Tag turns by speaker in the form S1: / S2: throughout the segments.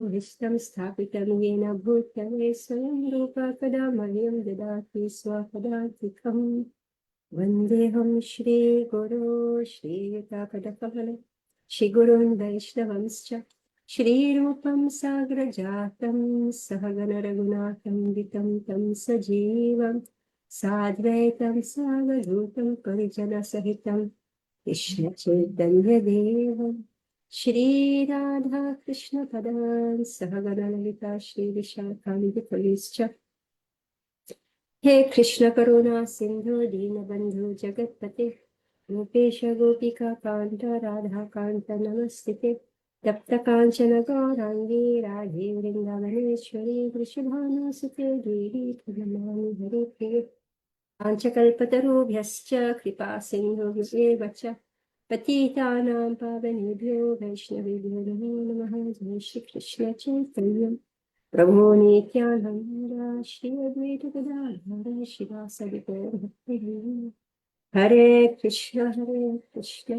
S1: विष्टं स्थापितं येन भूतले स्वयं रूपा कदा मह्यं ददाति स्वपदान्तिकम् वन्देऽहं श्रीगुरो श्रीयुतापदकमलं श्रीगुरून् वैष्णवंश्च श्रीरूपं साग्रजातं सहगणरघुनाथं वितं तं सजीवं साद्वैतं सावधूतं परिजनसहितं कृष्णचैतन्यदेवं श्रीराधा कृष्णपदान् सहगणललिता श्रीविशाखान्वितैश्च हे कृष्ण करुणा सिंधु दीनबंधु जगतपते गोपेश गोपिका कांत राधा कांत नमस्ते तप्त कांचन गौरांगी राधे वृंदावनेश्वरी वृषभानुसुते देवी प्रणमामि हरे प्रिये पाञ्चकल्पतरुभ्यश्च कृपा सिन्धुभ्येव च पतितानां पावनेभ्यो वैष्णवेभ्यो नमो नमः जय श्रीकृष्ण चैतन्य प्रभो नित्यानंद श्री अद्वैत गदाधर शिवासादि गौरभक्तवृंद हरे Krishna Krishna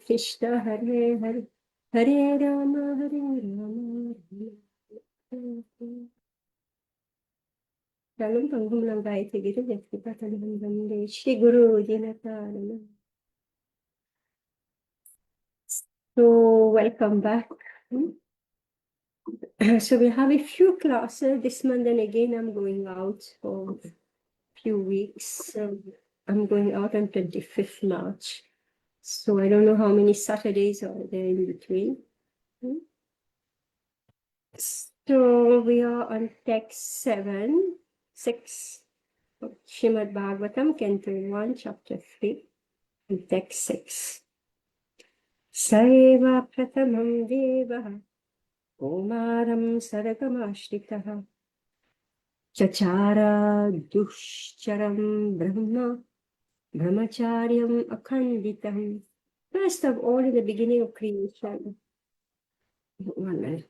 S1: Krishna Hare Hare Hare Ram Dalam panggum langgai tigiru yakita tanam bande Shri Guru Dinataranam. So welcome back. So we have a few classes this month, and again I'm going out for a few weeks. So I'm going out on 25th March. So I don't know how many Saturdays are there in between. So we are on text 6 of Srimad Bhagavatam, Canto 1, Chapter 3, and text 6. Saiva pratamam devah Omaram sargamashritah Chachara dushcharam brahma brahmacharyam akhanditam. First of all, in the beginning of creation. 1 minute.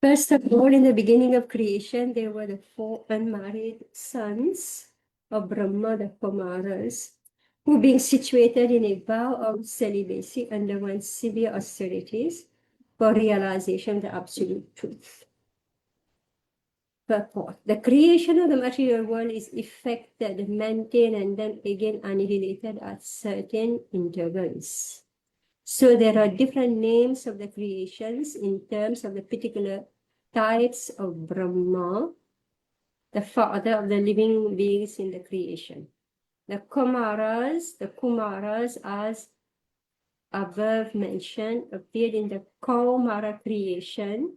S1: First of all, in the beginning of creation, there were the 4 unmarried sons of Brahma, the Kumaras, who, being situated in a vow of celibacy, underwent severe austerities for realization of the absolute truth. Purport. The creation of the material world is effected, maintained, and then again annihilated at certain intervals. So there are different names of the creations in terms of the particular types of Brahma, the father of the living beings in the creation. The Kumaras, as above mentioned, appeared in the Kaumara creation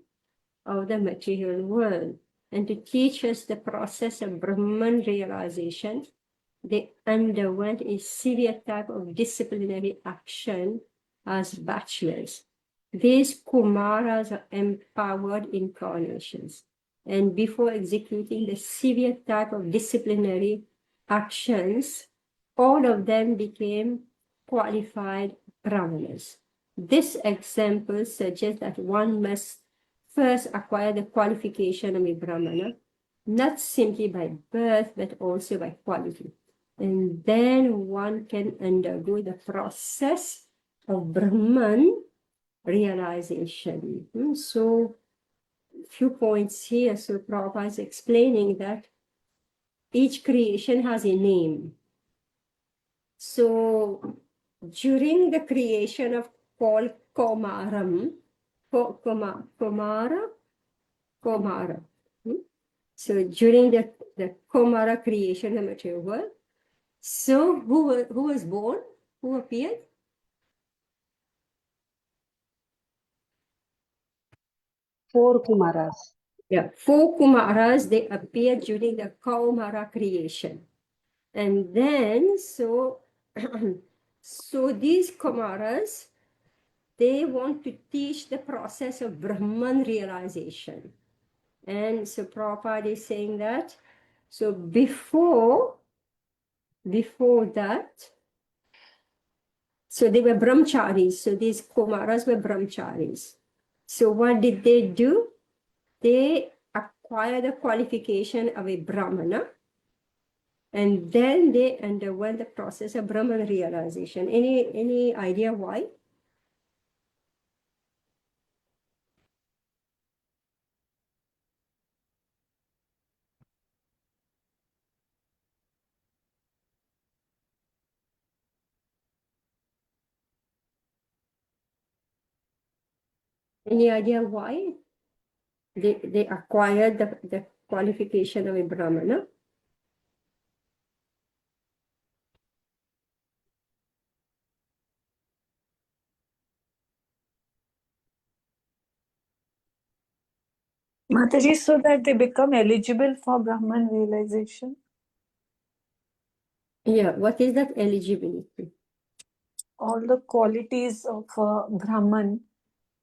S1: of the material world. And to teach us the process of Brahman realization, they underwent a severe type of disciplinary action as bachelors. These Kumaras are empowered incarnations. And before executing the severe type of disciplinary actions, all of them became qualified brahmanas. This example suggests that one must first acquire the qualification of a brahmana, not simply by birth, but also by quality. And then one can undergo the process of Brahman realization. So, few points here. So, Prabhupada is explaining that each creation has a name. So, during the creation of called Komaram, Komara. So, during the Komara creation of material world, so who was born? Who appeared?
S2: 4 Kumaras.
S1: Yeah, 4 Kumaras, they appear during the Kaumara creation. And then, so these Kumaras, they want to teach the process of Brahman realization. And so Prabhupada is saying that, so before that, So they were brahmacharis. So these Kumaras were brahmacharis. So what did they do? They acquired the qualification of a Brahmana, and then they underwent the process of Brahman realization. Any idea why? Any idea why they acquired the qualification of a Brahmana?
S3: Mataji, so that they become eligible for Brahman realization.
S1: Yeah, what is that eligibility?
S3: All the qualities of Brahman,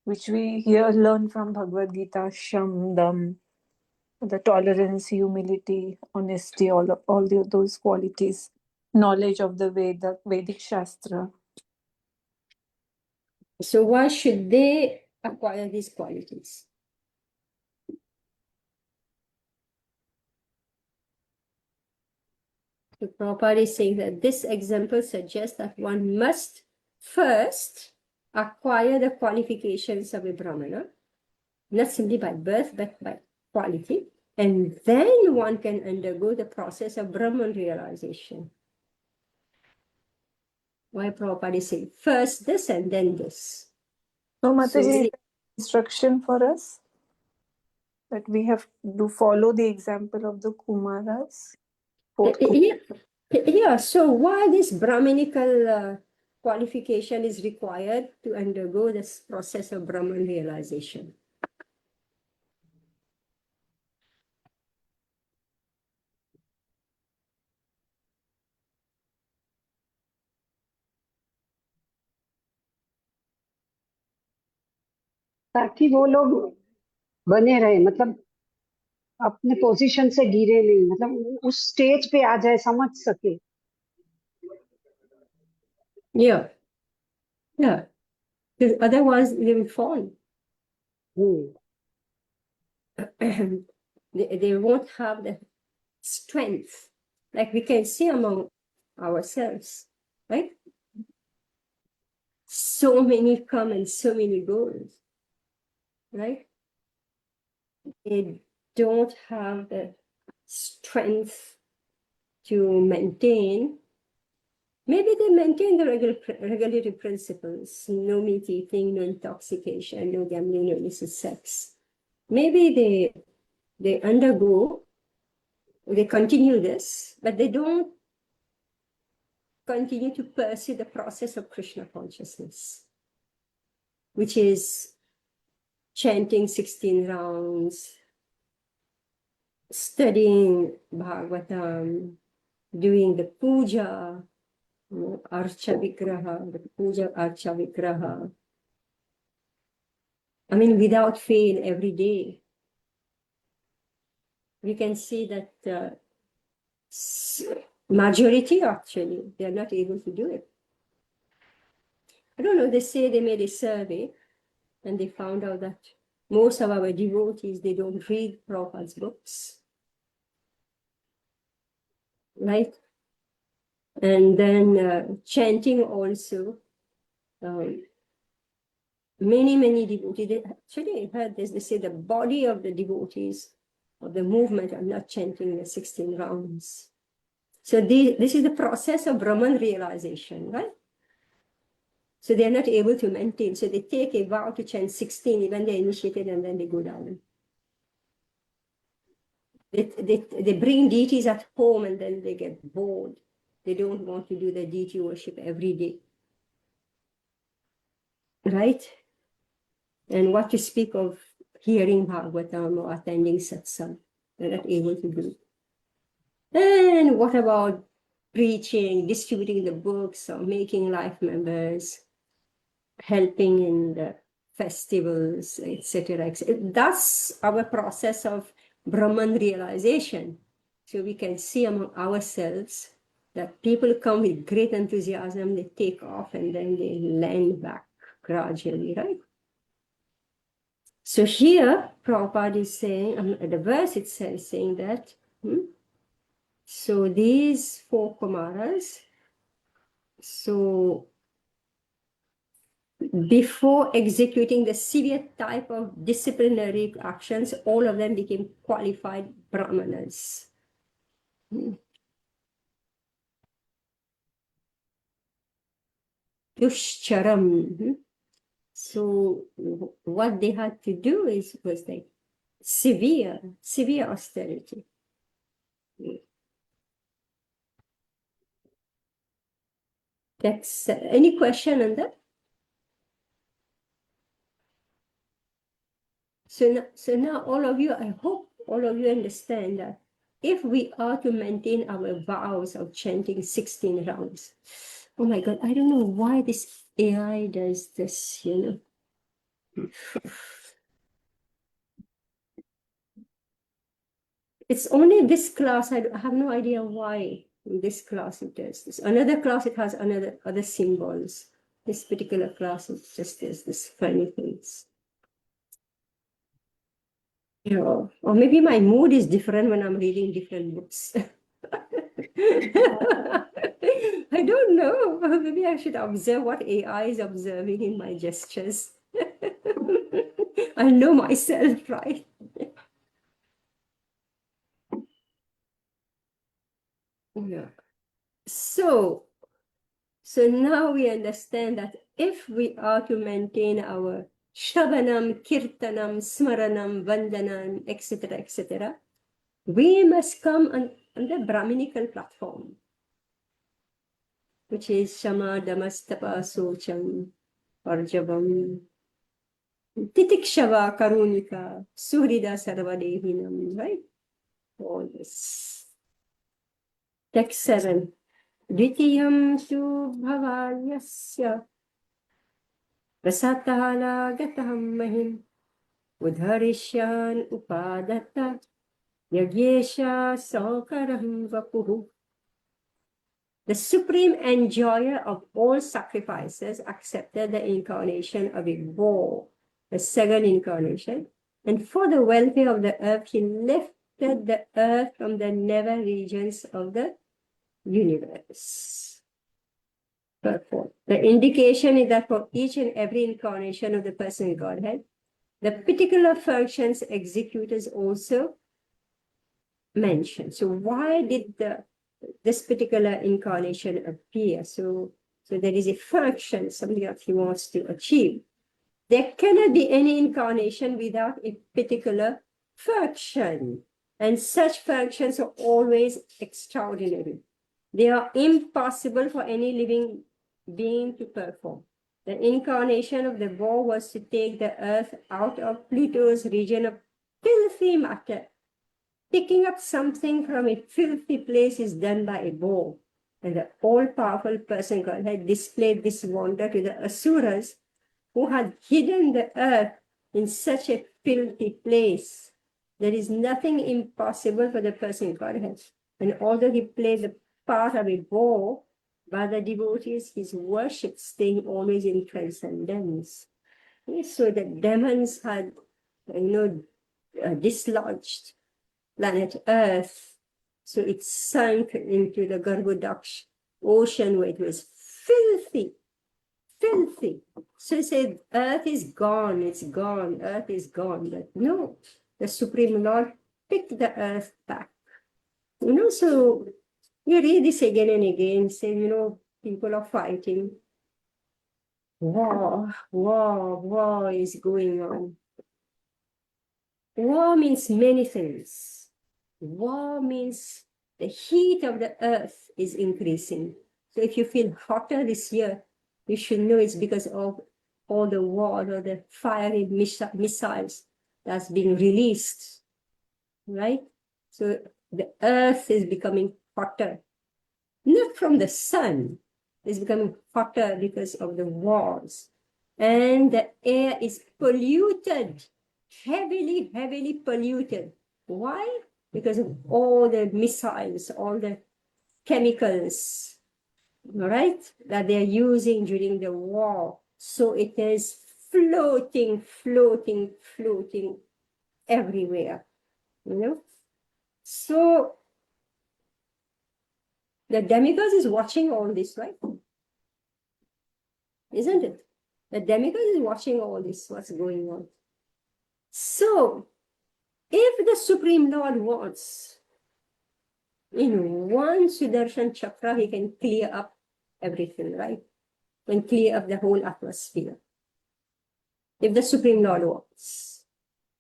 S3: which we here learn from Bhagavad Gita, Sham, Dam, the tolerance, humility, honesty, those qualities, knowledge of the Vedic Shastra.
S1: So why should they acquire these qualities? So Prabhupada is saying that this example suggests that one must first acquire the qualifications of a Brahmana, not simply by birth, but by quality. And then one can undergo the process of Brahman realization. Why Prabhupada is saying first this and then this.
S3: So Mataji,
S1: So,
S3: instruction for us that we have to follow the example of the Kumaras.
S1: yeah, so why this Brahminical qualification is required to undergo this process of Brahman realization?
S2: ताकि वो लोग बने रहे, मतलब अपने position से गिरे नहीं, मतलब उस स्टेज पे आ जाए, समझ सके.
S1: Yeah, yeah. Because otherwise they will fall. They won't have the strength like we can see among ourselves, right? So many come and so many goes, right? They don't have the strength to maintain. Maybe they maintain the regulatory principles: no meat eating, no intoxication, no gambling, no illicit sex. Maybe they undergo, they continue this, but they don't continue to pursue the process of Krishna consciousness, which is chanting 16 rounds, studying Bhagavatam, doing the puja, Archa Vigraha, the puja Archa Vigraha. I mean, without fail every day. We can see that majority actually, they are not able to do it. I don't know, they say they made a survey and they found out that most of our devotees, they don't read Prabhupada's books, right? And then chanting also, many devotees, they actually heard this, they say the body of the devotees of the movement are not chanting the 16 rounds. So this is the process of Brahman realization, right? So they're not able to maintain. So they take a vow to chant 16, even they're initiated, and then they go down. They bring deities at home and then they get bored. They don't want to do the deity worship every day. Right? And what to speak of hearing Bhagavatam or attending satsang? They're not able to do. And what about preaching, distributing the books, or making life members, helping in the festivals, etc. That's our process of Brahman realization. So we can see among ourselves that people come with great enthusiasm, they take off and then they land back gradually, right? So here, Prabhupada is saying, the verse itself is saying that, so these 4 Kumaras, so before executing the severe type of disciplinary actions, all of them became qualified Brahmanas. Dushcharam. So what they had to do was like severe austerity. That's any question on that? So now all of you, I hope all of you understand that if we are to maintain our vows of chanting 16 rounds, oh my God, I don't know why this AI does this, It's only this class, I have no idea why in this class it does this. Another class, it has other symbols. This particular class, it just does this funny things. Or maybe my mood is different when I'm reading different books. I don't know. Maybe I should observe what AI is observing in my gestures. I know myself, right? Yeah. So now we understand that if we are to maintain our Shravanam, Kirtanam, Smaranam, Vandanam, etc., we must come on the Brahminical platform, which is Shama, Damastapa, Socham, Arjavam, Titikshava, Karunika, Suhrida, Sarvadehinam, right? All this. Text 7. Dvitiyam tu bhavaryasya prasatala gataham mahim udharisyan upadata yagyesha saukaraham vapuhu. The supreme enjoyer of all sacrifices accepted the incarnation of a boar, the second incarnation, and for the welfare of the earth, he lifted the earth from the nether regions of the universe. Purport. The indication is that for each and every incarnation of the person Godhead, the particular functions executed is also mentioned. So why did this particular incarnation appear? So there is a function, something that he wants to achieve. There cannot be any incarnation without a particular function, and such functions are always extraordinary. They are impossible for any living being to perform. The incarnation of the boar was to take the earth out of Pluto's region of filthy matter. Picking up something from a filthy place is done by a boar, and the all-powerful person God had displayed this wonder to the Asuras who had hidden the earth in such a filthy place. There is nothing impossible for the person Godhead. And although he played the part of a boar, by the devotees, his worship staying always in transcendence. So the demons had, dislodged planet Earth. So it sank into the Garbhodaksh ocean where it was filthy. So he said, Earth is gone, it's gone, Earth is gone. But no, the Supreme Lord picked the Earth back. So you read this again and again, say, people are fighting. War is going on. War means many things. War means the heat of the earth is increasing. So if you feel hotter this year, you should know it's because of all the war or the fiery missiles that's being released, right? So the earth is becoming hotter, not from the sun. It's becoming hotter because of the wars. And the air is polluted, heavily polluted. Why? Because of all the missiles, all the chemicals, all right, that they are using during the war. So it is floating everywhere, you know. So the demigod is watching all this, right? Isn't it? The demigod is watching all this, what's going on. So if the Supreme Lord wants, in one Sudarshan Chakra, he can clear up everything, right? Can clear up the whole atmosphere. If the Supreme Lord wants.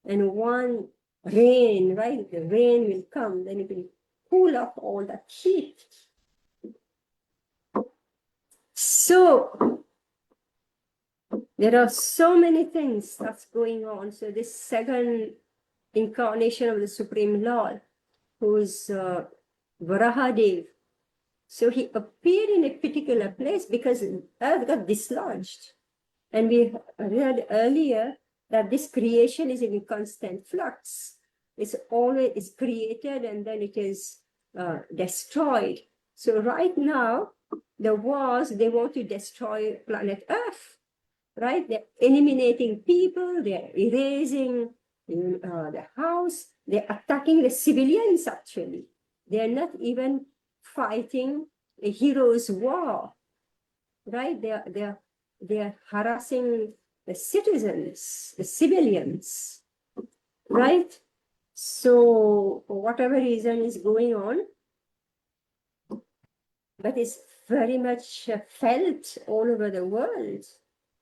S1: And one rain, right? The rain will come, then it will cool up all that heat. So there are so many things that's going on. So this second incarnation of the Supreme Lord, who is Varahadev, so he appeared in a particular place because Earth got dislodged. And we read earlier that this creation is in constant flux. It's always created and then it is destroyed. So right now, the wars, they want to destroy planet Earth, right? They're eliminating people, they're erasing the house, they're attacking the civilians actually. They're not even fighting a hero's war, right? They're harassing the citizens, the civilians, right? So for whatever reason is going on, but it's very much felt all over the world.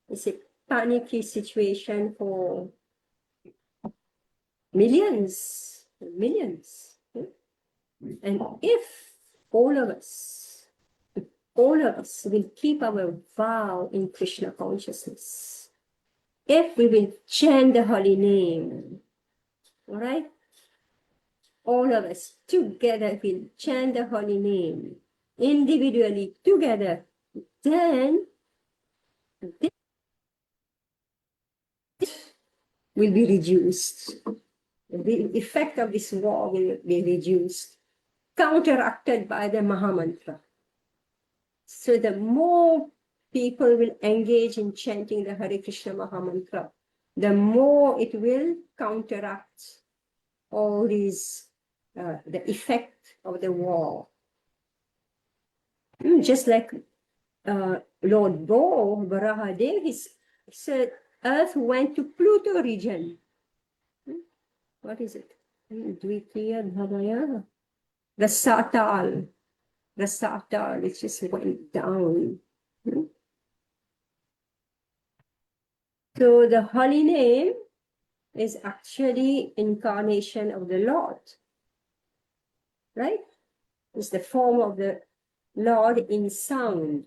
S1: It's a panicky situation for millions. And if all of us will keep our vow in Krishna consciousness, if we will chant the holy name, all right? All of us together will chant the holy name, individually together, then this will be reduced. The effect of this war will be reduced, counteracted by the Mahamantra. So the more people will engage in chanting the Hare Krishna Mahamantra, the more it will counteract all these, the effect of the war. Just like Lord Varahadev, he said, Earth went to Pluto region. What is it? Dvitiya Bhavaya. The Satal, it just went down. So the holy name is actually incarnation of the Lord, right? It's the form of the Lord in sound.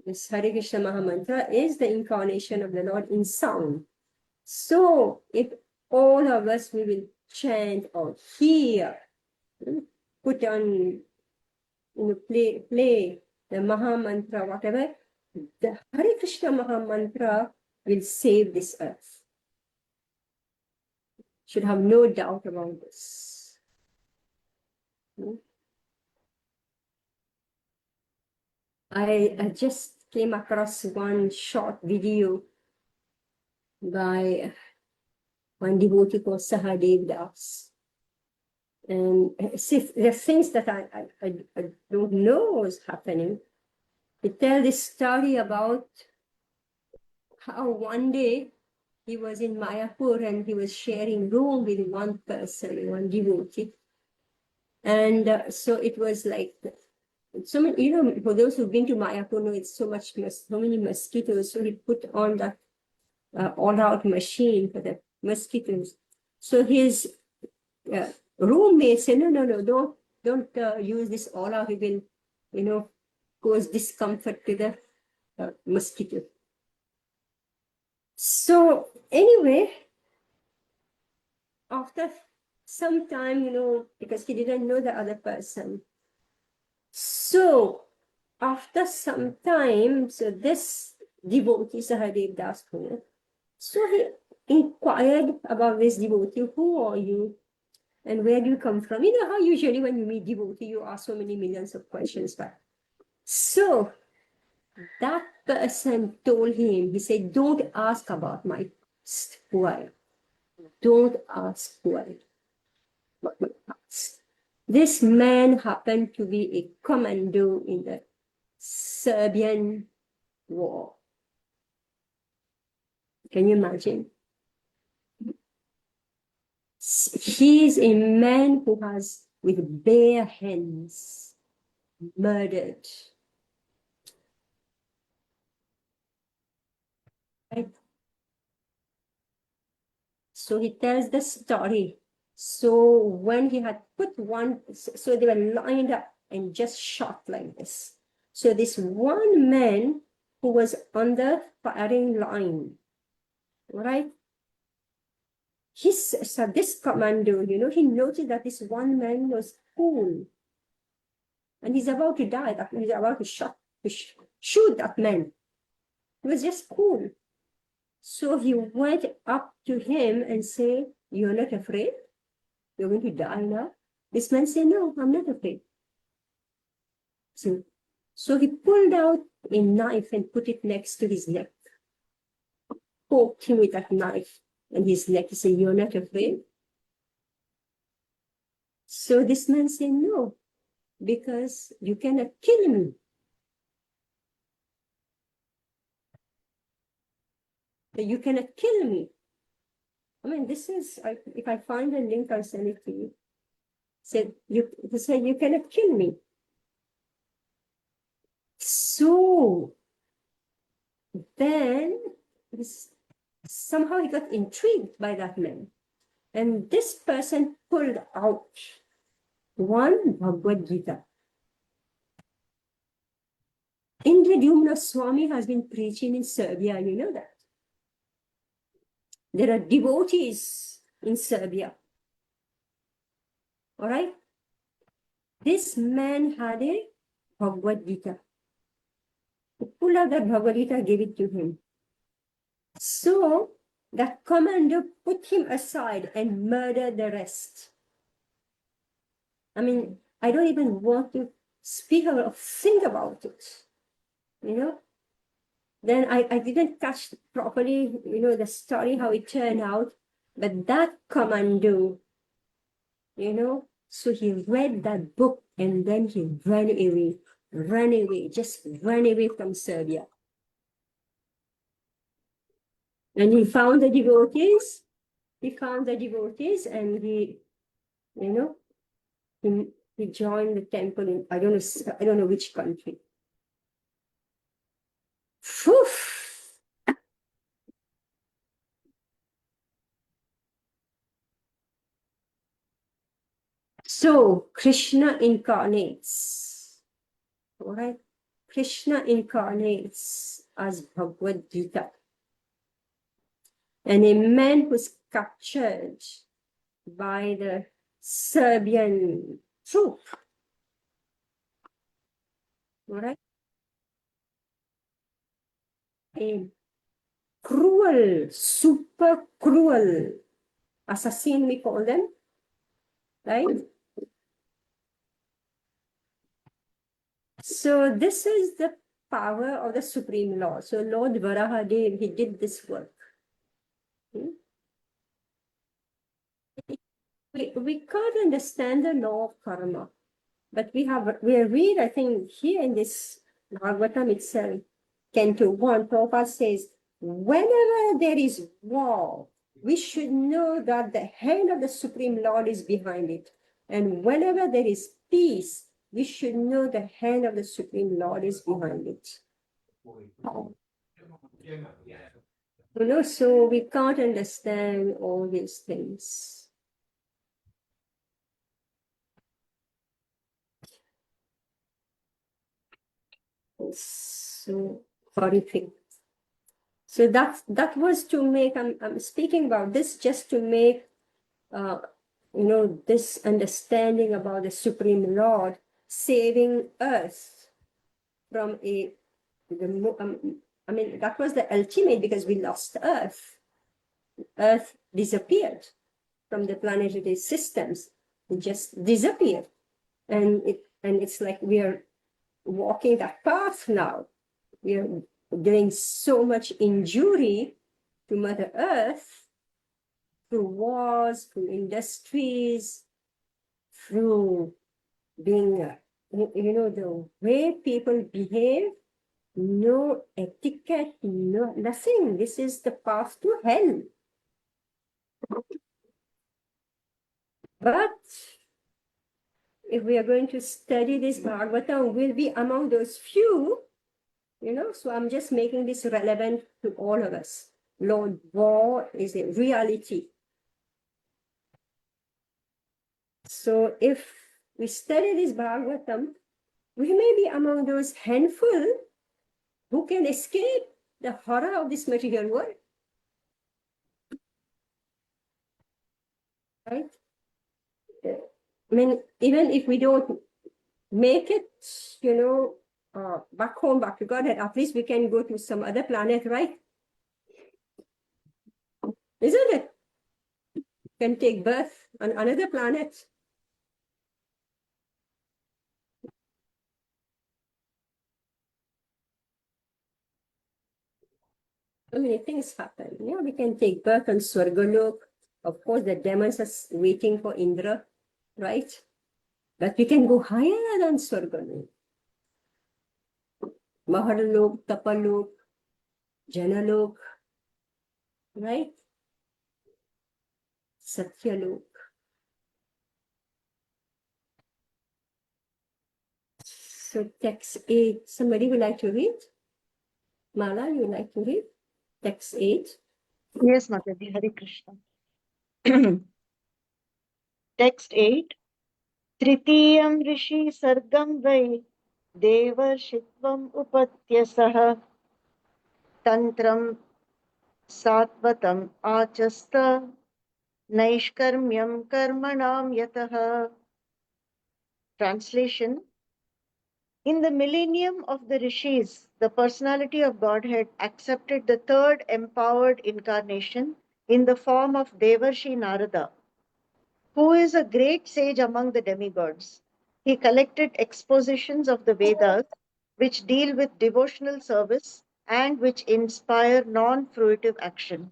S1: This Hare Krishna Mahamantra is the incarnation of the Lord in sound. So if all of us, we will chant or hear, put on, play the Mahamantra, whatever, the Hare Krishna Mahamantra will save this earth. Should have no doubt about this. I just came across one short video by one devotee called Sahadev Das. And the things that I don't know was happening. He tells this story about how one day he was in Mayapur and he was sharing room with one person, one devotee. And so it was like, so many, for those who've been to Mayapur, know it's so many mosquitoes. So he put on that all-out machine for the mosquitoes. So his roommate said, no, don't use this all-out. It will, cause discomfort to the mosquito. So anyway, after some time, because he didn't know the other person. So after some time, so this devotee, Sahadev Das, so he inquired about this devotee, who are you? And where do you come from? You know how usually when you meet devotee, you ask so many millions of questions back. So that person told him, he said, don't ask about my past, who I am. Don't ask who I am, about my past. This man happened to be a commando in the Serbian war. Can you imagine? He is a man who has, with bare hands, murdered. Right? So he tells the story. So when he had put one, so they were lined up and just shot like this. So this one man who was on the firing line, right? So this commando, you know, he noticed that this one man was cool. And he's about to die. He's about to shoot that man. He was just cool. So he went up to him and said, "You're not afraid? You're going to die now?" This man said, "No, I'm not afraid." So he pulled out a knife and put it next to his neck, poked him with that knife and his neck. He said, "You're not afraid?" So this man said, "No, because you cannot kill me." You cannot kill me. I mean, this is, if I find a link, I'll send it to you. He said, "You cannot kill me." So then somehow he got intrigued by that man. And this person pulled out one Bhagavad Gita. Indradyumna Swami has been preaching in Serbia, you know that. There are devotees in Serbia. All right? This man had a Bhagavad Gita. He pulled out that Bhagavad Gita, gave it to him. So that commander put him aside and murdered the rest. I mean, I don't even want to speak or think about it, you know. Then I didn't catch properly, you know, the story, how it turned out. But that commando, you know, so he read that book and then he ran away, just ran away from Serbia. And he found the devotees, and he, you know, he joined the temple in, I don't know which country. Phew. So Krishna incarnates, all right? Krishna incarnates as Bhagavad Gita. And a man who's captured by the Serbian troop, all right? A cruel, super cruel assassin, we call them, right? So this is the power of the Supreme Lord. So Lord Varahadev, he did this work. We can't understand the law of karma, but we read, I think, here in this Bhagavatam itself, Canto 1, Prabhupada says, whenever there is war, we should know that the hand of the Supreme Lord is behind it. And whenever there is peace, we should know the hand of the Supreme Lord is behind it. You know, so we can't understand all these things. So horrific. So that was to make, I'm speaking about this just to make, you know, this understanding about the Supreme Lord saving Earth from I mean, that was the ultimate, because we lost Earth. Earth disappeared from the planetary systems. It just disappear. And it's like we are walking that path now. We are doing so much injury to Mother Earth through wars, through industries, through being, the way people behave, no etiquette, no nothing. This is the path to hell. But if we are going to study this Bhagavatam, we'll be among those few, so I'm just making this relevant to all of us. Lord, war is a reality. So if we study this Bhagavatam, we may be among those handful who can escape the horror of this material world. Right? I mean, even if we don't make it, back home, back to Godhead, at least we can go to some other planet, right? Isn't it? Can take birth on another planet. So many things happen. We can take birth on Swargalok. Of course, the demons are waiting for Indra, right? But we can go higher than Swargalok. Mahalok, Tapalok, Janalok, right? Satyalok. So text 8, somebody would like to read? Mala, you would like to read? Text 8.
S4: Yes, Mataji, Hare Krishna. Text 8. Tritiyam rishi sargam vai devarshitvam upatyasah tantram satvatam achasta naishkarmyam karmanam yatah. Translation. In the millennium of the rishis, the personality of Godhead accepted the third empowered incarnation in the form of Devarshi Narada, who is a great sage among the demigods. He collected expositions of the Vedas, which deal with devotional service and which inspire non-fruitive action.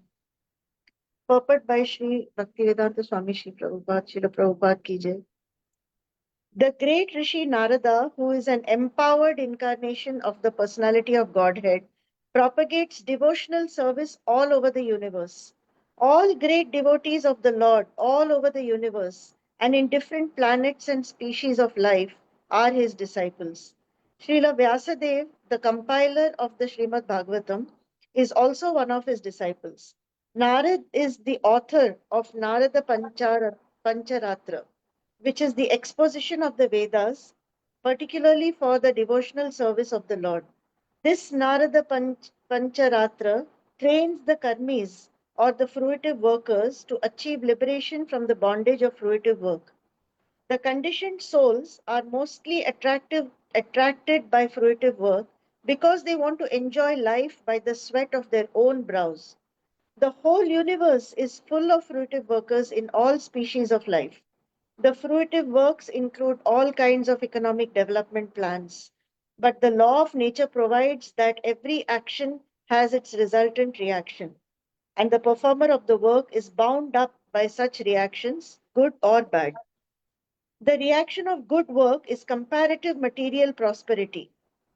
S4: Purport by Sri Bhaktivedanta Swami Sri Prabhupada, Srila Prabhupada Ki Jai. The great Rishi Narada, who is an empowered incarnation of the personality of Godhead, propagates devotional service all over the universe. All great devotees of the Lord all over the universe and in different planets and species of life are his disciples. Srila Vyasadeva, the compiler of the Srimad Bhagavatam, is also one of his disciples. Narad is the author of Narada Pancharatra, which is the exposition of the Vedas, particularly for the devotional service of the Lord. This Narada Pancharatra trains the karmis or the fruitive workers to achieve liberation from the bondage of fruitive work. The conditioned souls are mostly attracted by fruitive work because they want to enjoy life by the sweat of their own brows. The whole universe is full of fruitive workers in all species of life. The fruitive works include all kinds of economic development plans, but the law of nature provides that every action has its resultant reaction, and the performer of the work is bound up by such reactions, good or bad. The reaction of good work is comparative material prosperity,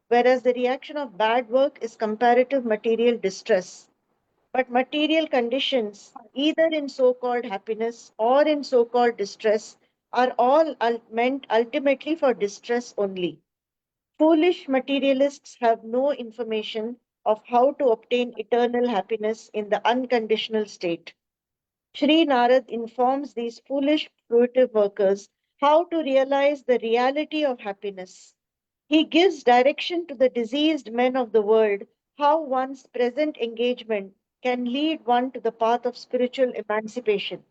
S4: whereas the reaction of bad work is comparative material distress. But material conditions, either in so-called happiness or in so-called distress, are all meant ultimately for distress only. Foolish materialists have no information of how to obtain eternal happiness in the unconditional state. Sri Narad informs these foolish fruitive workers how to realize the reality of happiness. He gives direction to the diseased men of the world how one's present engagement can lead one to the path of spiritual emancipation.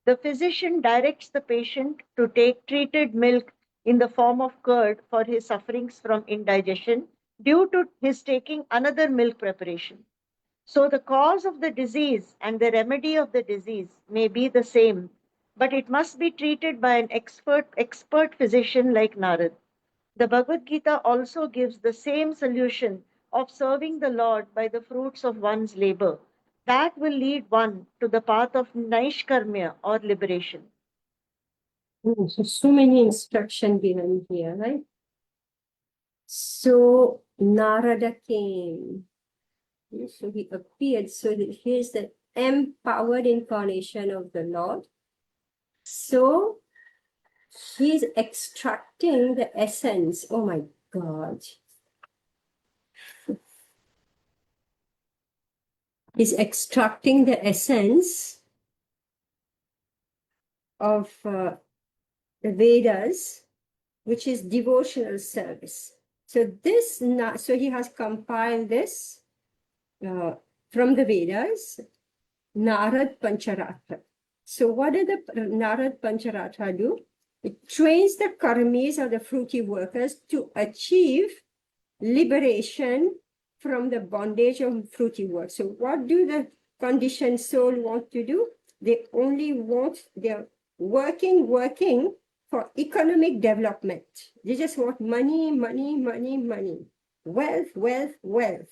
S4: The physician directs the patient to take treated milk in the form of curd for his sufferings from indigestion due to his taking another milk preparation. So the cause of the disease and the remedy of the disease may be the same, but it must be treated by an expert physician like Narad. The Bhagavad Gita also gives the same solution of serving the Lord by the fruits of one's labor. That will lead one to the path of Naishkarmya or liberation.
S1: So many instruction given here, right? So Narada came. So he appeared. So here's the empowered incarnation of the Lord. So he's extracting the essence. Oh my God. He's extracting the essence of the Vedas, which is devotional service. So so he has compiled this from the Vedas, Narad Pancharatra. So what did the Narad Pancharatra do? It trains the karmis or the fruity workers to achieve liberation from the bondage of fruity work. So what do the conditioned soul want to do? They're working for economic development. They just want money, money, money, money, wealth, wealth, wealth.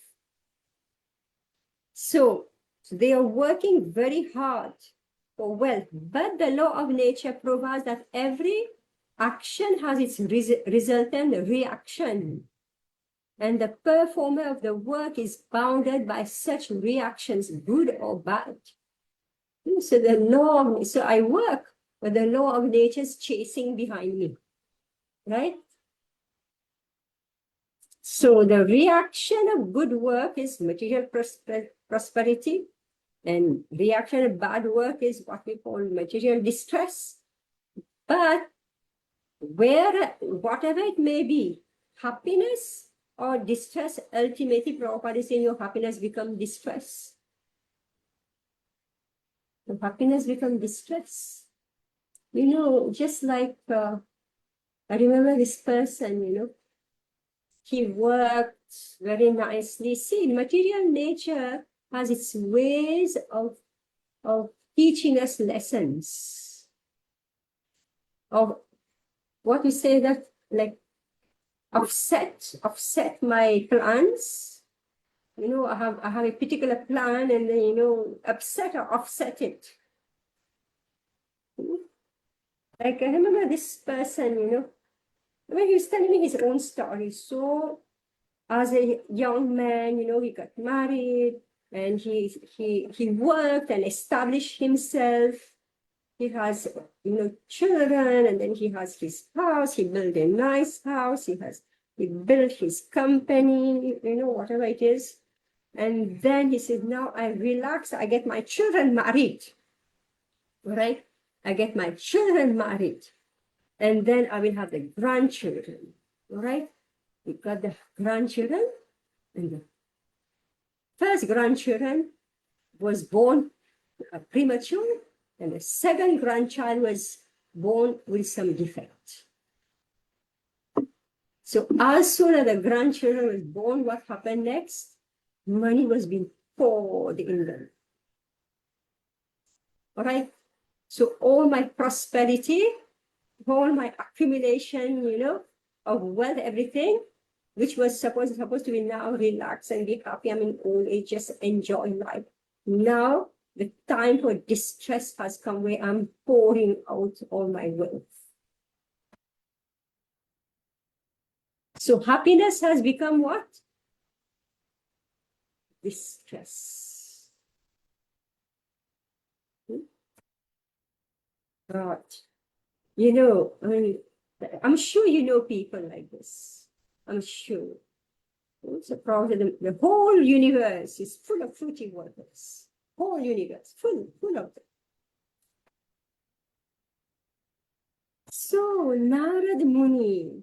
S1: So they are working very hard for wealth, but the law of nature provides that every action has its resultant reaction. And the performer of the work is bounded by such reactions, good or bad. So I work, but the law of nature is chasing behind me, right? So the reaction of good work is material prosperity, and reaction of bad work is what we call material distress. But whatever it may be, happiness or distress, ultimately Prabhupada is saying your happiness becomes distress. Your happiness becomes distress. Just like I remember this person, he worked very nicely. See, material nature has its ways of teaching us lessons. Of what we say that like offset my plans. I have a particular plan and then upset or offset it. Like I remember this person, when he was telling me his own story. So as a young man, he got married and he worked and established himself. He has, children, and then he has his house. He built a nice house. He built his company, whatever it is. And then he said, now I relax. I get my children married, right? I get my children married. And then I will have the grandchildren, right? We got the grandchildren. And the first grandchildren was born premature. And the second grandchild was born with some defect. So as soon as the grandchildren was born, what happened next? Money was being poured in them. All right? So all my prosperity, all my accumulation, of wealth, everything, which was supposed to be now relax and be happy. I'm in old age, just enjoy life. Now, the time for distress has come where I'm pouring out all my wealth. So happiness has become what? Distress. God. I'm sure you know people like this. I'm sure. It's a problem. The whole universe is full of fruity workers. Whole universe, full of them. So Narad Muni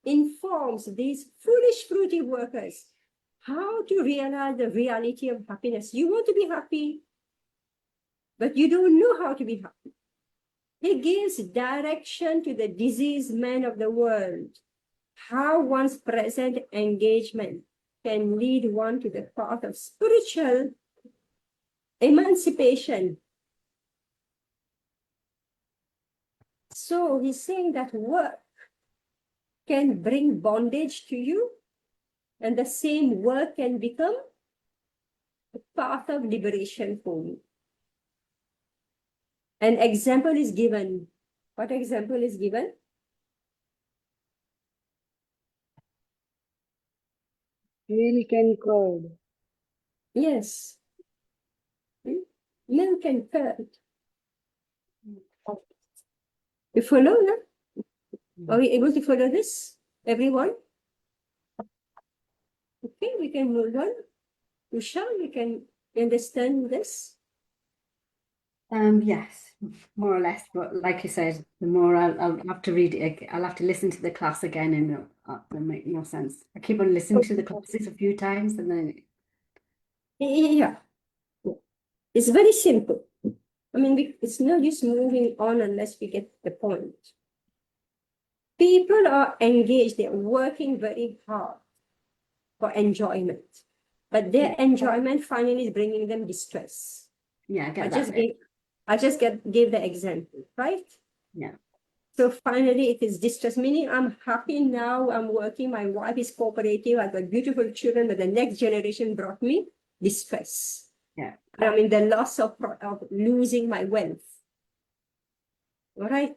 S1: informs these foolish fruity workers how to realize the reality of happiness. You want to be happy, but you don't know how to be happy. He gives direction to the diseased men of the world, how one's present engagement can lead one to the path of spiritual emancipation So he's saying that work can bring bondage to you, and the same work can become a path of liberation for you. An example is given. What example is given?
S2: Milk and curd.
S1: Yes. Milk and curd. You follow, no? Are we able to follow this? Everyone? Okay, we can move on. Usha, you can understand this?
S5: Yes, more or less. But like you said, the more I'll have to read it, I'll have to listen to the class again, and it'll make more sense. I keep on listening to the classes a few times, and then
S1: Yeah. It's very simple. I mean, it's no use moving on unless we get the point. People are engaged, they're working very hard for enjoyment, but their enjoyment finally is bringing them distress.
S5: yeah, I get that bit.
S1: I just gave the example, right?
S5: Yeah.
S1: So finally it is distress, meaning I'm happy now, I'm working, my wife is cooperative, I've got beautiful children, but the next generation brought me distress.
S5: Yeah.
S1: I mean, the loss of losing my wealth. All right.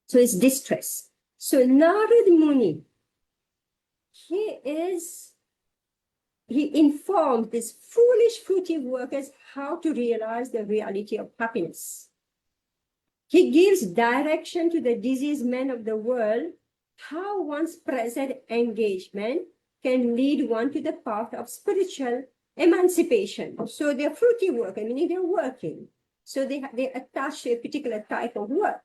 S1: So it's distress. So Narad Muni, he informed these foolish fruitive workers how to realize the reality of happiness. He gives direction to the diseased men of the world how one's present engagement can lead one to the path of spiritual emancipation. So they're fruitive workers, meaning they're working. So they attach to a particular type of work.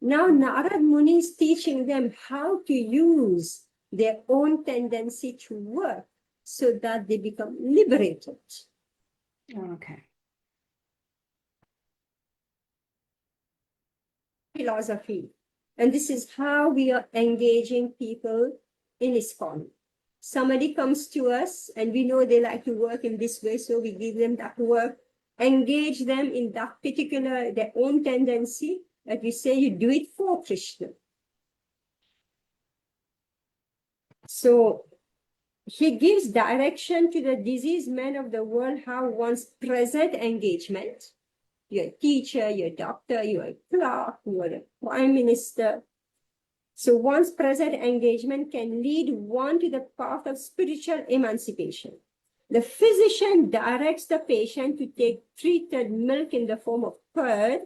S1: Now Narad Muni is teaching them how to use their own tendency to work so that they become liberated.
S5: Oh, okay.
S1: Philosophy. And this is how we are engaging people in ISKCON. Somebody comes to us and we know they like to work in this way, so we give them that work, engage them in that particular, their own tendency, that we say you do it for Krishna. So he gives direction to the diseased men of the world how one's present engagement, you're a teacher, you're a doctor, you're a clerk, you're a prime minister. So one's present engagement can lead one to the path of spiritual emancipation. The physician directs the patient to take treated milk in the form of curd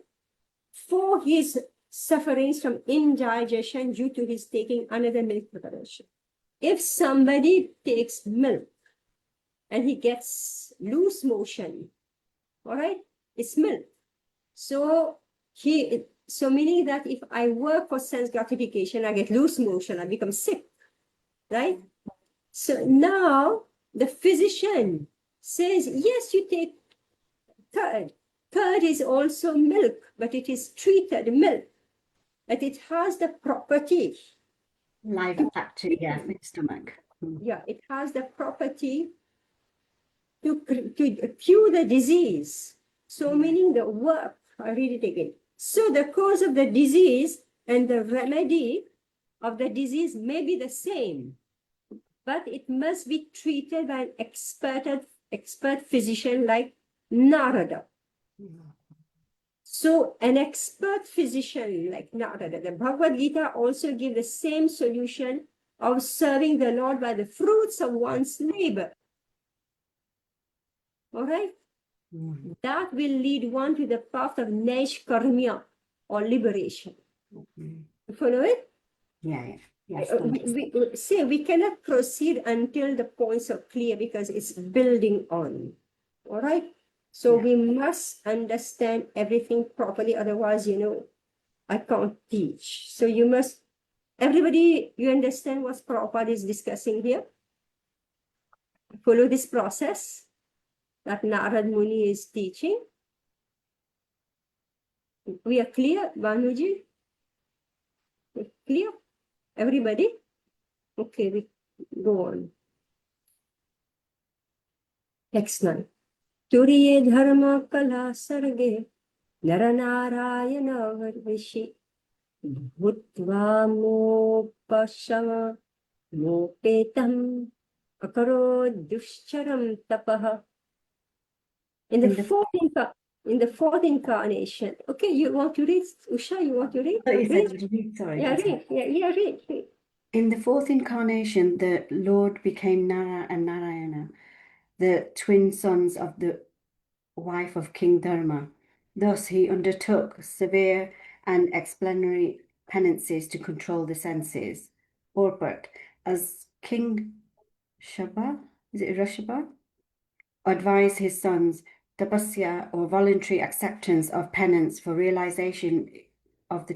S1: for his sufferings from indigestion due to his taking another milk preparation. If somebody takes milk and he gets loose motion, all right, it's milk. So meaning that if I work for sense gratification, I get loose motion, I become sick, right? So now the physician says, yes, you take curd. Curd is also milk, but it is treated milk. But it has the property.
S5: Live factory, yeah, in the stomach.
S1: Yeah, it has the property to cure the disease. So meaning the work, I read it again. So the cause of the disease and the remedy of the disease may be the same, but it must be treated by an expert physician like Narada. So an expert physician like Narada, the Bhagavad Gita also gives the same solution of serving the Lord by the fruits of one's labor. All right? That will lead one to the path of Naishkarmya or liberation. You follow it?
S5: Yeah. Yes.
S1: We cannot proceed until the points are clear because it's building on. All right? So we must understand everything properly. Otherwise, I can't teach. So you must, everybody, you understand what Prabhupada is discussing here? Follow this process that Narad Muni is teaching. We are clear, Banuji? Clear? Everybody? Okay, we go on. Next one. Turiye dharma kala sarge naranarayana varvishi Bhutva mopashama mopetam akaro dushcharam tapaha. In the
S5: In the-
S1: fourth incarnation. Okay, you want to read, Usha? You want to read?
S5: Oh, you
S1: Read.
S5: said to read, sorry.
S1: Yeah,
S5: that's
S1: read. Yeah, read.
S5: In the fourth incarnation, the Lord became Nara and Narayana, the twin sons of the wife of King Dharma. Thus, he undertook severe and explanatory penances to control the senses. Purport: as King Shaba, is it Rashaba, advised his sons, tapasya or voluntary acceptance of penance for realization of the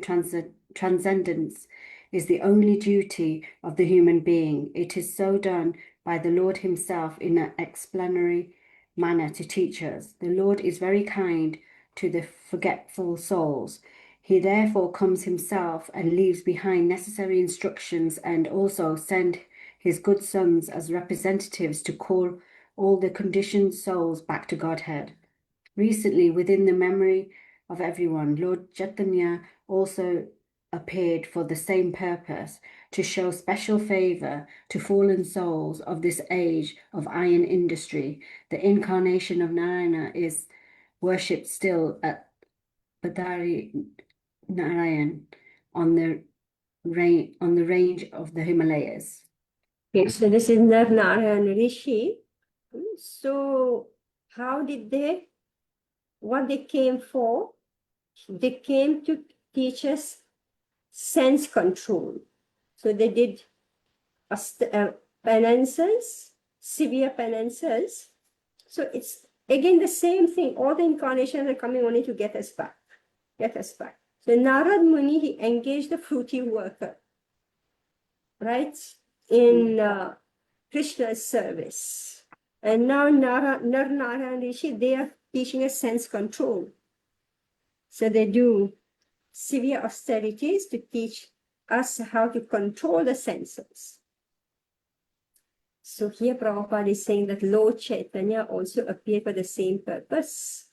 S5: transcendence is the only duty of the human being. It is so done by the Lord himself in an explanatory manner to teach us. The Lord is very kind to the forgetful souls. He therefore comes himself and leaves behind necessary instructions and also send his good sons as representatives to call all the conditioned souls back to Godhead. Recently, within the memory of everyone, Lord Chaitanya also appeared for the same purpose, to show special favor to fallen souls of this age of iron industry. The incarnation of Narayana is worshipped still at Badari Narayan on the range of the Himalayas.
S1: Okay, so this is Nar Narayan Rishi. So what they came for? They came to teach us sense control. So they did penances, severe penances. So it's again the same thing. All the incarnations are coming only to get us back. So Narad Muni, he engaged the fruity worker, right, in Krishna's service. And now Nar Narayan Rishi, they are teaching us sense control. So they do severe austerities to teach us how to control the senses. So here Prabhupada is saying that Lord Chaitanya also appeared for the same purpose,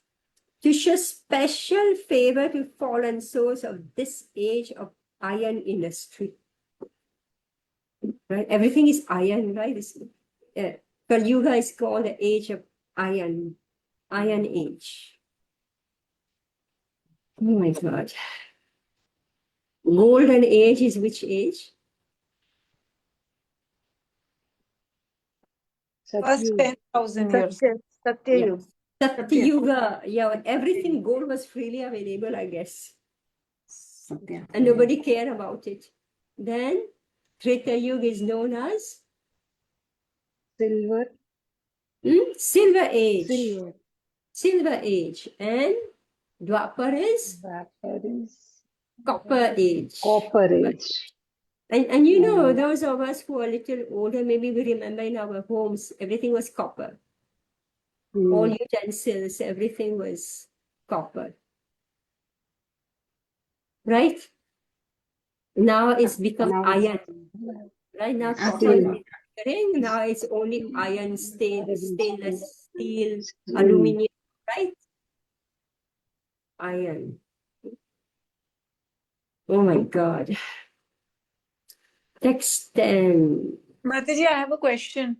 S1: to show special favor to fallen souls of this age of iron industry. Right? Everything is iron, right? Kali Yuga is called the age of iron age. Oh my God. Golden age is which age?
S3: First
S2: Satyuga.
S3: 10,000 years.
S4: Satya Yuga.
S1: Satya Yuga. Yeah, when everything gold was freely available, I guess.
S5: Satya.
S1: And nobody cared about it. Then Treta Yuga is known as
S2: Silver.
S1: Silver Age.
S2: Silver.
S1: Silver Age. And Dwapar is
S2: Vapor is
S1: Copper Age.
S2: copper age.
S1: And you know, those of us who are a little older, maybe we remember in our homes, everything was copper. All utensils, everything was copper. Right? Now it's become
S2: Now
S1: iron. Right now, copper
S2: Steel.
S1: is disappearing. Now it's only iron, stainless steel,
S2: Steel.
S1: aluminum, right? Iron. Oh my God. Text 10.
S3: Mataji, I have a question.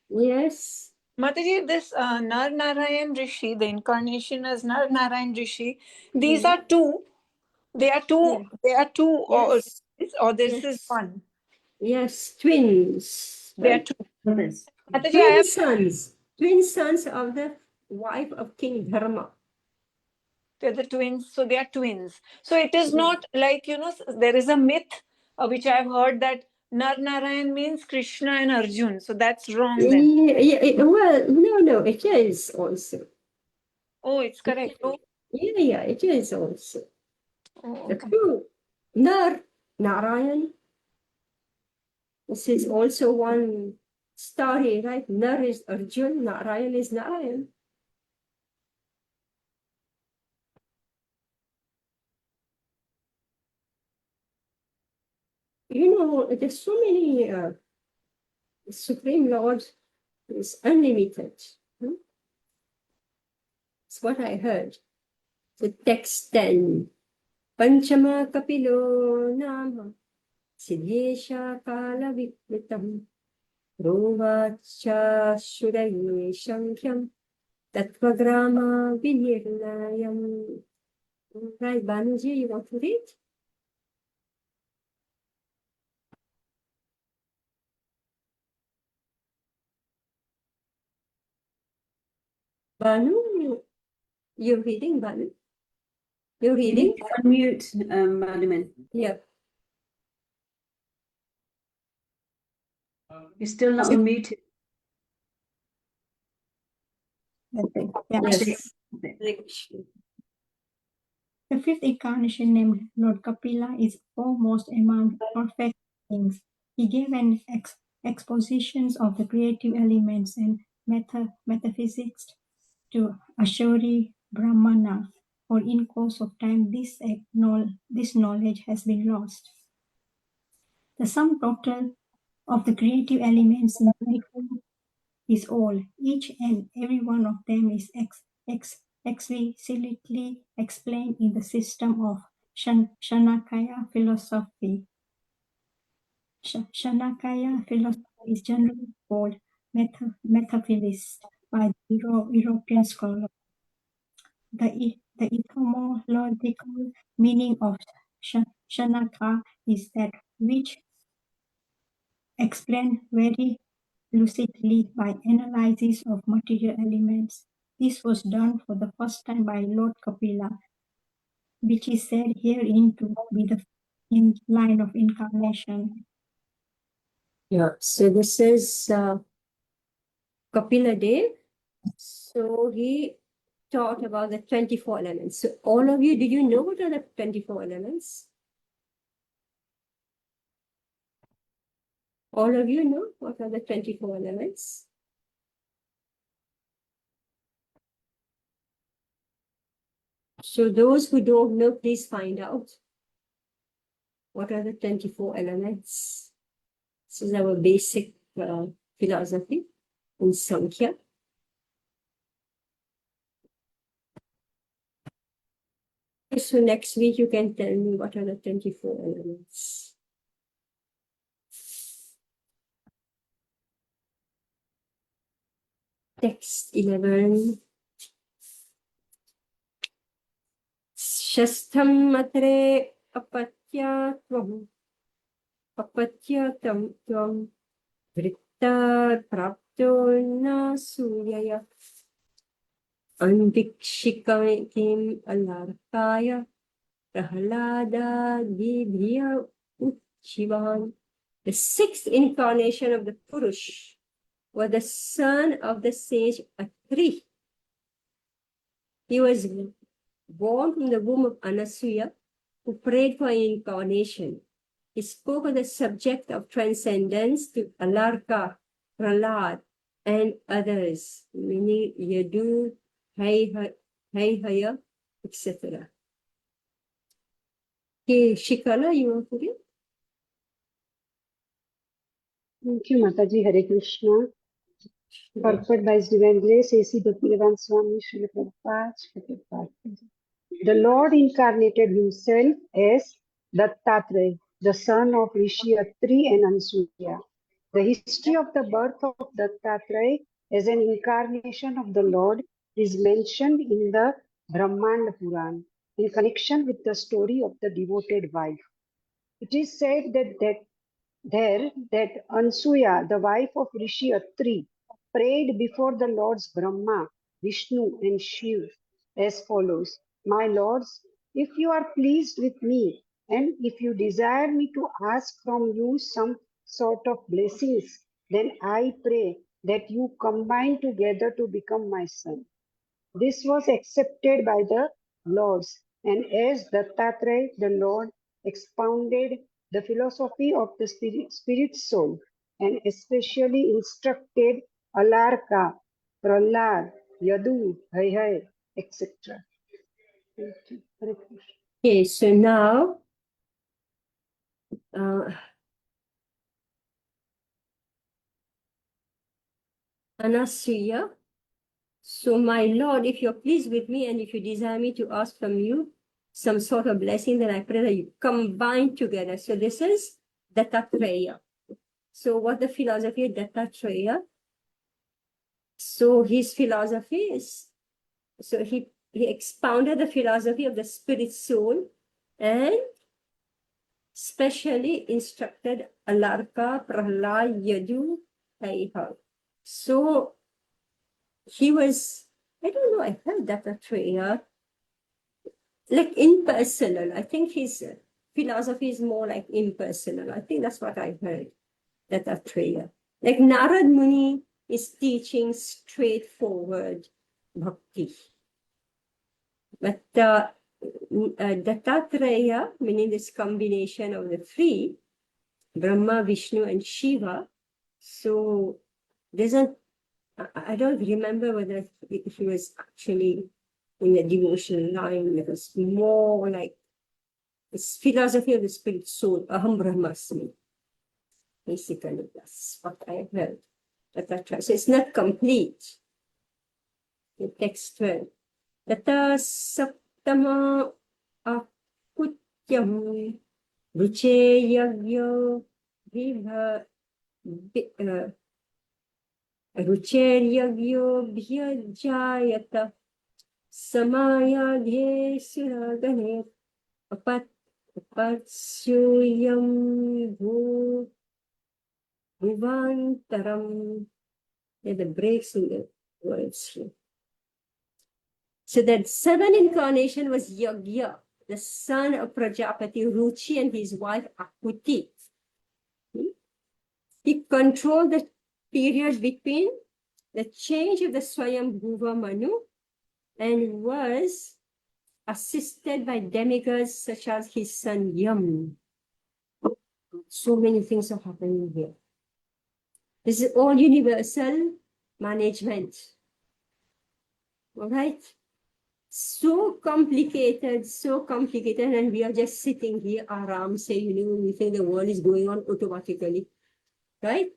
S1: Yes.
S3: Mataji, this Nar Narayan Rishi, the incarnation as Nar Narayan Rishi, these
S1: Yeah.
S3: are two. They are two.
S1: Yeah.
S3: They are two,
S1: Yes.
S3: or this
S1: Yes.
S3: is one.
S1: Yes, twins.
S3: They are
S1: Right?
S3: two.
S5: Brothers.
S3: Mataji, I have.
S1: Twin sons of the wife of King Dharma.
S3: They're the twins, so they are twins. So it is not like, there is a myth which I've heard that Nar Narayan means Krishna and Arjun. So that's wrong then.
S1: Well, no, it is also.
S3: Oh, it's correct. Oh,
S1: Yeah, it is also. The
S3: okay.
S1: two. Narayan. This is also one story, right? Nar is Arjun, Narayan is Narayan. You know, there's so many Supreme Lord is unlimited. It's what I heard. The text 10. Panchama Kapilo Nama Siddhesha Kala Vikritam Rovacha Shuraye Shankyam Tattvagrama Vinirnayam. Right, Banuji, you want to read? Banu, you're reading, Banu? You're
S5: You
S1: reading?
S5: need to unmute, Madam.
S1: Yeah.
S5: You're still not unmuted.
S6: Okay. Yeah.
S1: Yes.
S6: The fifth incarnation named Lord Kapila is foremost among perfect beings. He gave an expositions of the creative elements and metaphysics to Ashuri Brahmana, for in course of time this knowledge has been lost. The sum total of the creative elements in Unicum is all. Each and every one of them is explicitly explained in the system of Shanakaya philosophy. Shanakaya philosophy is generally called metaphysics by the European scholars. The etymological meaning of Shanaka is that which explained very lucidly by analysis of material elements. This was done for the first time by Lord Kapila, which is said herein to be the in line of incarnation.
S1: Yeah. So this is Kapila Dev. So he taught about the 24 elements. So all of you, do you know what are the 24 elements? All of you know what are the 24 elements? So those who don't know, please find out what are the 24 elements. This is our basic philosophy in Sankhya. So next week you can tell me what are the 24 elements. Text 11. Shastham matre apatyatam vritta prapto na suryaya anvikshikam alarkaya prahlada dibhya uchivan. The sixth incarnation of the Purush was the son of the sage Atri. He was born from the womb of Anasuya, who prayed for incarnation. He spoke on the subject of transcendence to Alarka, Prahlad, and others, meaning Yadu, Haihaya, etc. Okay, Shikala, you want to read?
S2: Thank you, Mataji. Hare Krishna. Purport by His Divine Grace, A.C. Bhaktivedanta Swami Srila Prabhupada, Srila Prabhupada. The Lord incarnated himself as Dattatreya, the son of Rishi Atri and Ansuya. The history of the birth of Dattatreya as an incarnation of the Lord is mentioned in the Brahmanda Puran in connection with the story of the devoted wife. It is said that Ansuya, the wife of Rishi Atri, prayed before the Lords Brahma, Vishnu, and Shiv as follows: My lords, if you are pleased with me, and if you desire me to ask from you some sort of blessings, then I pray that you combine together to become my son. This was accepted by the lords, and as Dattatreya, the Lord expounded the philosophy of the spirit soul, and especially instructed Alarka, Prahlad, Yadu, Haihai, etc. Thank you. Hare Krishna.
S1: Okay, so now Anasuya. So, my Lord, if you're pleased with me and if you desire me to ask from you some sort of blessing, then I pray that you combine together. So this is Dattatreya. So what the philosophy of Dattatreya? So his philosophy is, so he expounded the philosophy of the spirit soul and specially instructed Alarka, Prahlad, Yadu, Taiha. So he was, I don't know, I heard Dattatreya, like impersonal. I think his philosophy is more like impersonal. I think that's what I heard, Dattatreya. Like Narad Muni is teaching straightforward bhakti. But Dattatreya, meaning this combination of the three, Brahma, Vishnu, and Shiva, so I don't remember whether he was actually in the devotional line. It was more like this philosophy of the spirit soul, Aham Brahmasmi. Basically, that's what I heard. So it's not complete. The text 12. Tata saptama akutyam ruche yagyo vibha rucheryagyo bhyajayata samayadhe suragane apatsyuyam bhuvantaram. There are breaks in the words here. So that seventh incarnation was Yagya, the son of Prajapati Ruchi and his wife Akuti. He controlled the period between the change of the Swayambhuva Manu and was assisted by demigods such as his son Yam. So many things are happening here. This is all universal management. All right? So complicated, and we are just sitting here, aram, say, we think the world is going on automatically, right?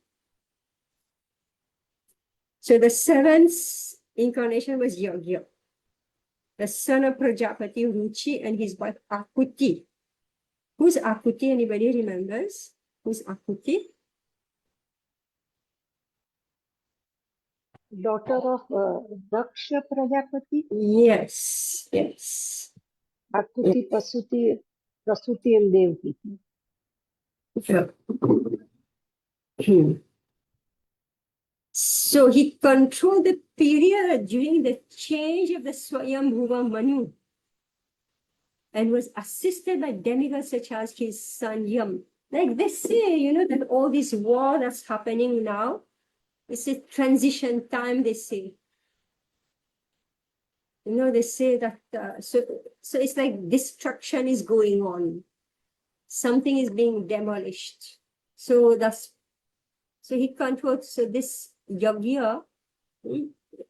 S1: So the seventh incarnation was Yagya, the son of Prajapati Ruchi and his wife Akuti. Who's Akuti? Anybody remembers? Who's Akuti?
S2: Daughter of Daksha Prajapati,
S1: Yes, yes.
S2: Akuti, Prasuti, and Devaki.
S1: Yeah. So he controlled the period during the change of the Swayambhuva Manu and was assisted by demigods such as his son Yam. Like they say, that all this war that's happening now, it's a transition time, they say. They say that, so it's like destruction is going on. Something is being demolished. So he controlled, so this Yagya,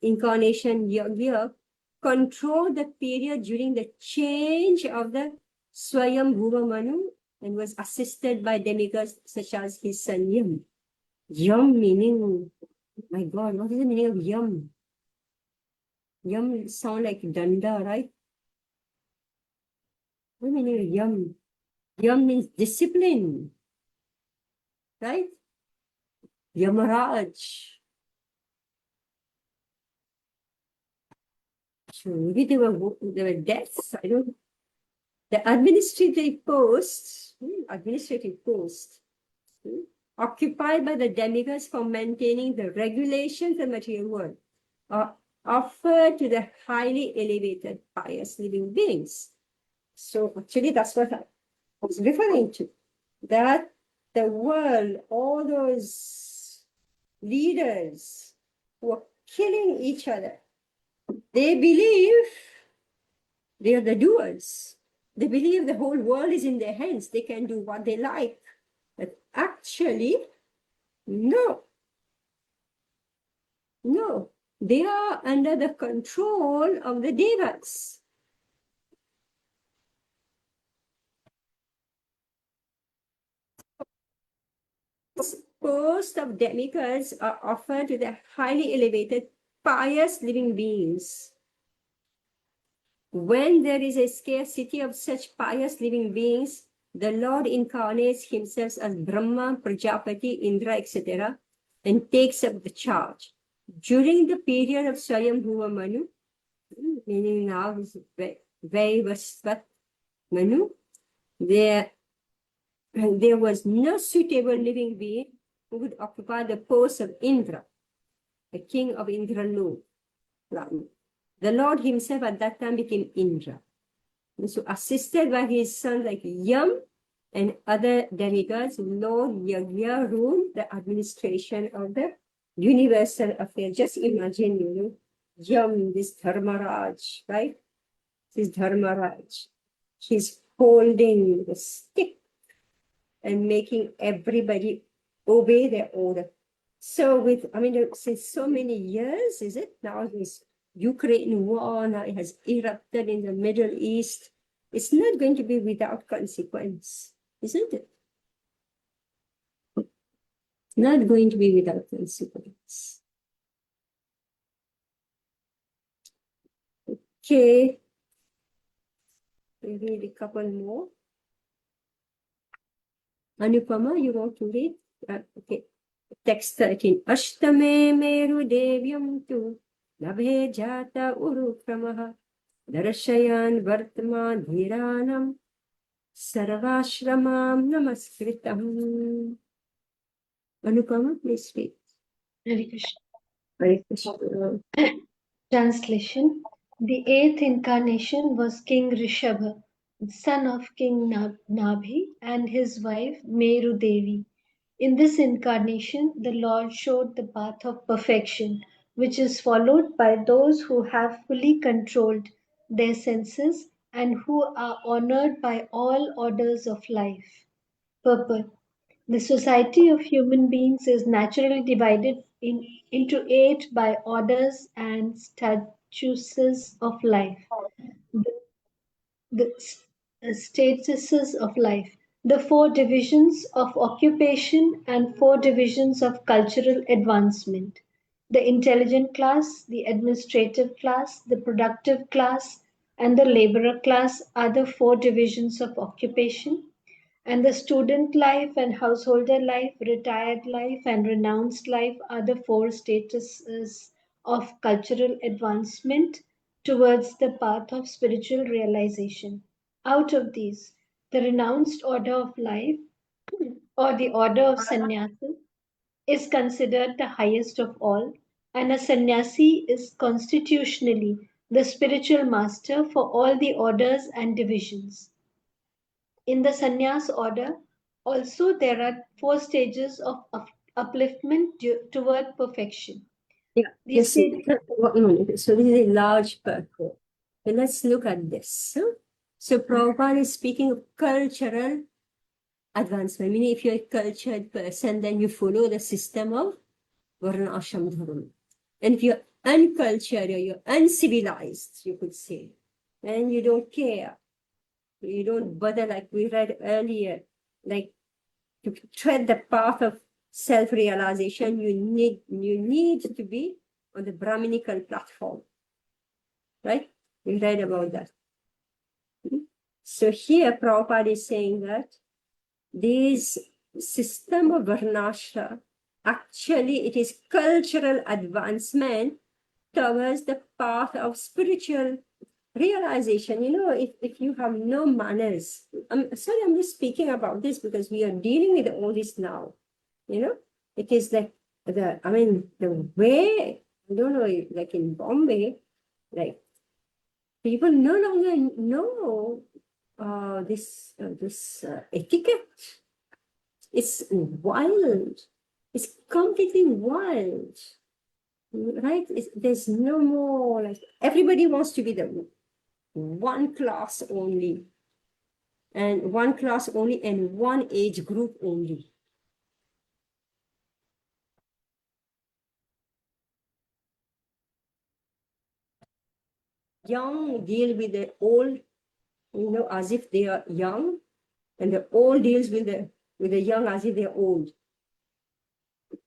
S1: incarnation Yagya, controlled the period during the change of the Swayambhuva Manu and was assisted by demigods such as his son Yam. Yam meaning, my God, what is the meaning of Yam? Yam sound like danda, right? What is the meaning of Yam? Yam means discipline, right? Yamaraj. So maybe there were deaths, I don't know. The administrative post, occupied by the demigods for maintaining the regulations of the material world, are offered to the highly elevated, pious living beings. So actually that's what I was referring to. That the world, all those leaders who are killing each other, they believe they are the doers. They believe the whole world is in their hands. They can do what they like. But actually, no. No. They are under the control of the devas. Post of demigods are offered to the highly elevated, pious living beings. When there is a scarcity of such pious living beings, the Lord incarnates himself as Brahma, Prajapati, Indra, etc., and takes up the charge. During the period of Swayambhuva Manu, meaning now is Vaivasvat Manu, there was no suitable living being who would occupy the post of Indra, the king of Indraloka. The Lord himself at that time became Indra. And so assisted by his sons like Yam and other demigods, Lord Yagya ruled the administration of the universal affair. Just imagine, Yam, this Dharmaraj, right? This Dharmaraj. He's holding the stick and making everybody obey their order. So since so many years, is it? Now this Ukraine war now it has erupted in the Middle East. It's not going to be without consequence, isn't it? Not going to be without consequence. Okay. We read a couple more. Anupama, you want to read? Okay. Text 13. Ashtame meru devyam tu nabhe jata urukramaha darshayan vartman dhiranam sarvashramam namaskritam. Anupama, please speak.
S7: Hare Krishna.
S1: Hare Krishna.
S7: Translation. The eighth incarnation was King Rishabha, son of King Nabhi, and his wife Meru Devi. In this incarnation, the Lord showed the path of perfection, which is followed by those who have fully controlled their senses and who are honored by all orders of life. Purport. The society of human beings is naturally divided into 8 by orders and statuses of life. The statuses of life. The 4 divisions of occupation and 4 divisions of cultural advancement. The intelligent class, the administrative class, the productive class, and the laborer class are the 4 divisions of occupation. And the student life and householder life, retired life, and renounced life are the 4 statuses of cultural advancement towards the path of spiritual realization. Out of these, the renounced order of life or the order of sannyasa is considered the highest of all, and a sannyasi is constitutionally the spiritual master for all the orders and divisions. In the sannyas order, also there are 4 stages of upliftment toward perfection.
S1: Yeah,
S7: These
S1: one minute. So this is a large purport. So let's look at this. So Prabhupada is speaking of cultural advancement. Meaning if you're a cultured person, then you follow the system of Varna Ashram Dharma. And if you're uncultured or you're uncivilized, you could say, and you don't care, you don't bother, like we read earlier, like to tread the path of self-realization, you need to be on the Brahminical platform, right? We read about that. So here Prabhupada is saying that this system of Varnashra, actually it is cultural advancement towards the path of spiritual realization. If you have no manners, I'm sorry, I'm just speaking about this because we are dealing with all this now. It is like the way, I don't know, like in Bombay, like people no longer know this etiquette. It's wild. It's completely wild, right? There's no more, like, everybody wants to be the one class only, and one age group only. Young deal with the old, as if they are young, and the old deals with the young as if they're old.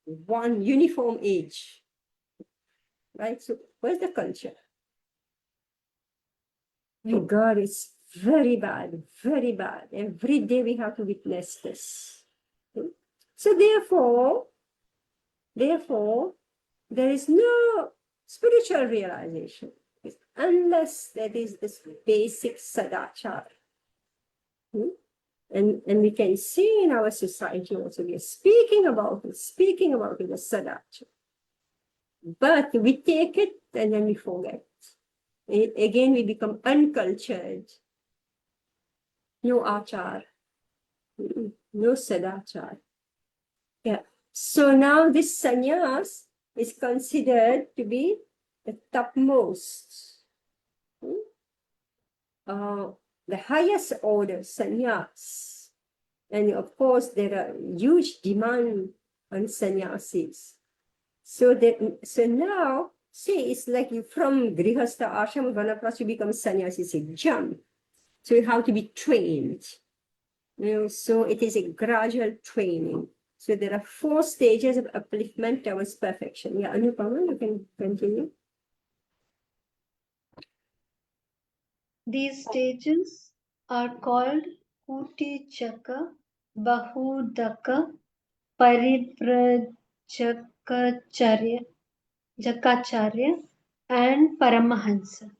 S1: One uniform age, right? So where's the culture? My God, it's very bad, very bad. Every day we have to witness this. So therefore, there is no spiritual realization unless there is this basic sadachar. And we can see in our society also, we are speaking about it, the sadachar. But we take it and then we forget. Again, we become uncultured. No achar, no sadachar. Yeah. So now this sannyas is considered to be the topmost, the highest order sannyas. And of course, there are huge demand on sannyasis. So now, see, it's like you from grihastha ashram vanaprastha, you become sannyasi, it's a jump. So you have to be trained. So it is a gradual training. So there are 4 stages of upliftment towards perfection. Yeah, Anupama, you can continue.
S7: These stages are called Kuti Chaka, Bahudaka, Jakacharya, and Paramahansa.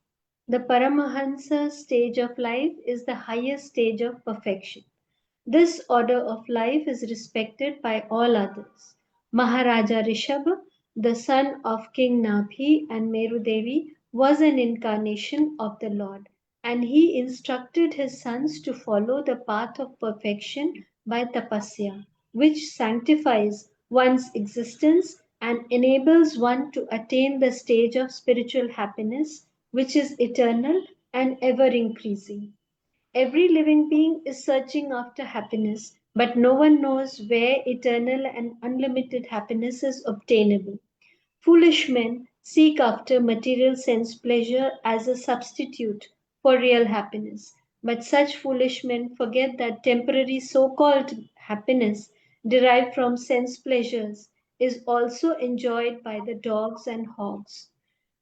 S7: The Paramahansa stage of life is the highest stage of perfection. This order of life is respected by all others. Maharaja Rishabha, the son of King Nabhi and Meru Devi, was an incarnation of the Lord, and he instructed his sons to follow the path of perfection by tapasya, which sanctifies one's existence and enables one to attain the stage of spiritual happiness, which is eternal and ever increasing. Every living being is searching after happiness, but no one knows where eternal and unlimited happiness is obtainable. Foolish men seek after material sense pleasure as a substitute for real happiness, but such foolish men forget that temporary so called happiness derived from sense pleasures is also enjoyed by the dogs and hogs.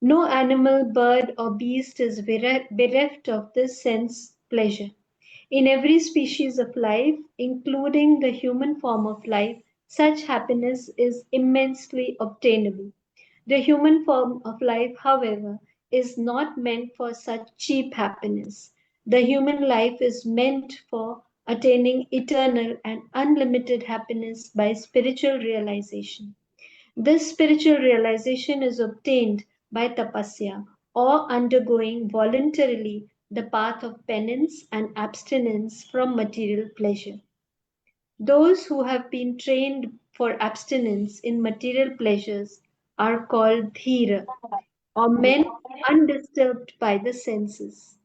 S7: No animal, bird, or beast is bereft of this sense pleasure. In every species of life, including the human form of life, such happiness is immensely obtainable. The human form of life, however, is not meant for such cheap happiness. The human life is meant for attaining eternal and unlimited happiness by spiritual realization. This spiritual realization is obtained by tapasya or undergoing voluntarily the path of penance and abstinence from material pleasure. Those who have been trained for abstinence in material pleasures are called dhira, or men undisturbed by the senses.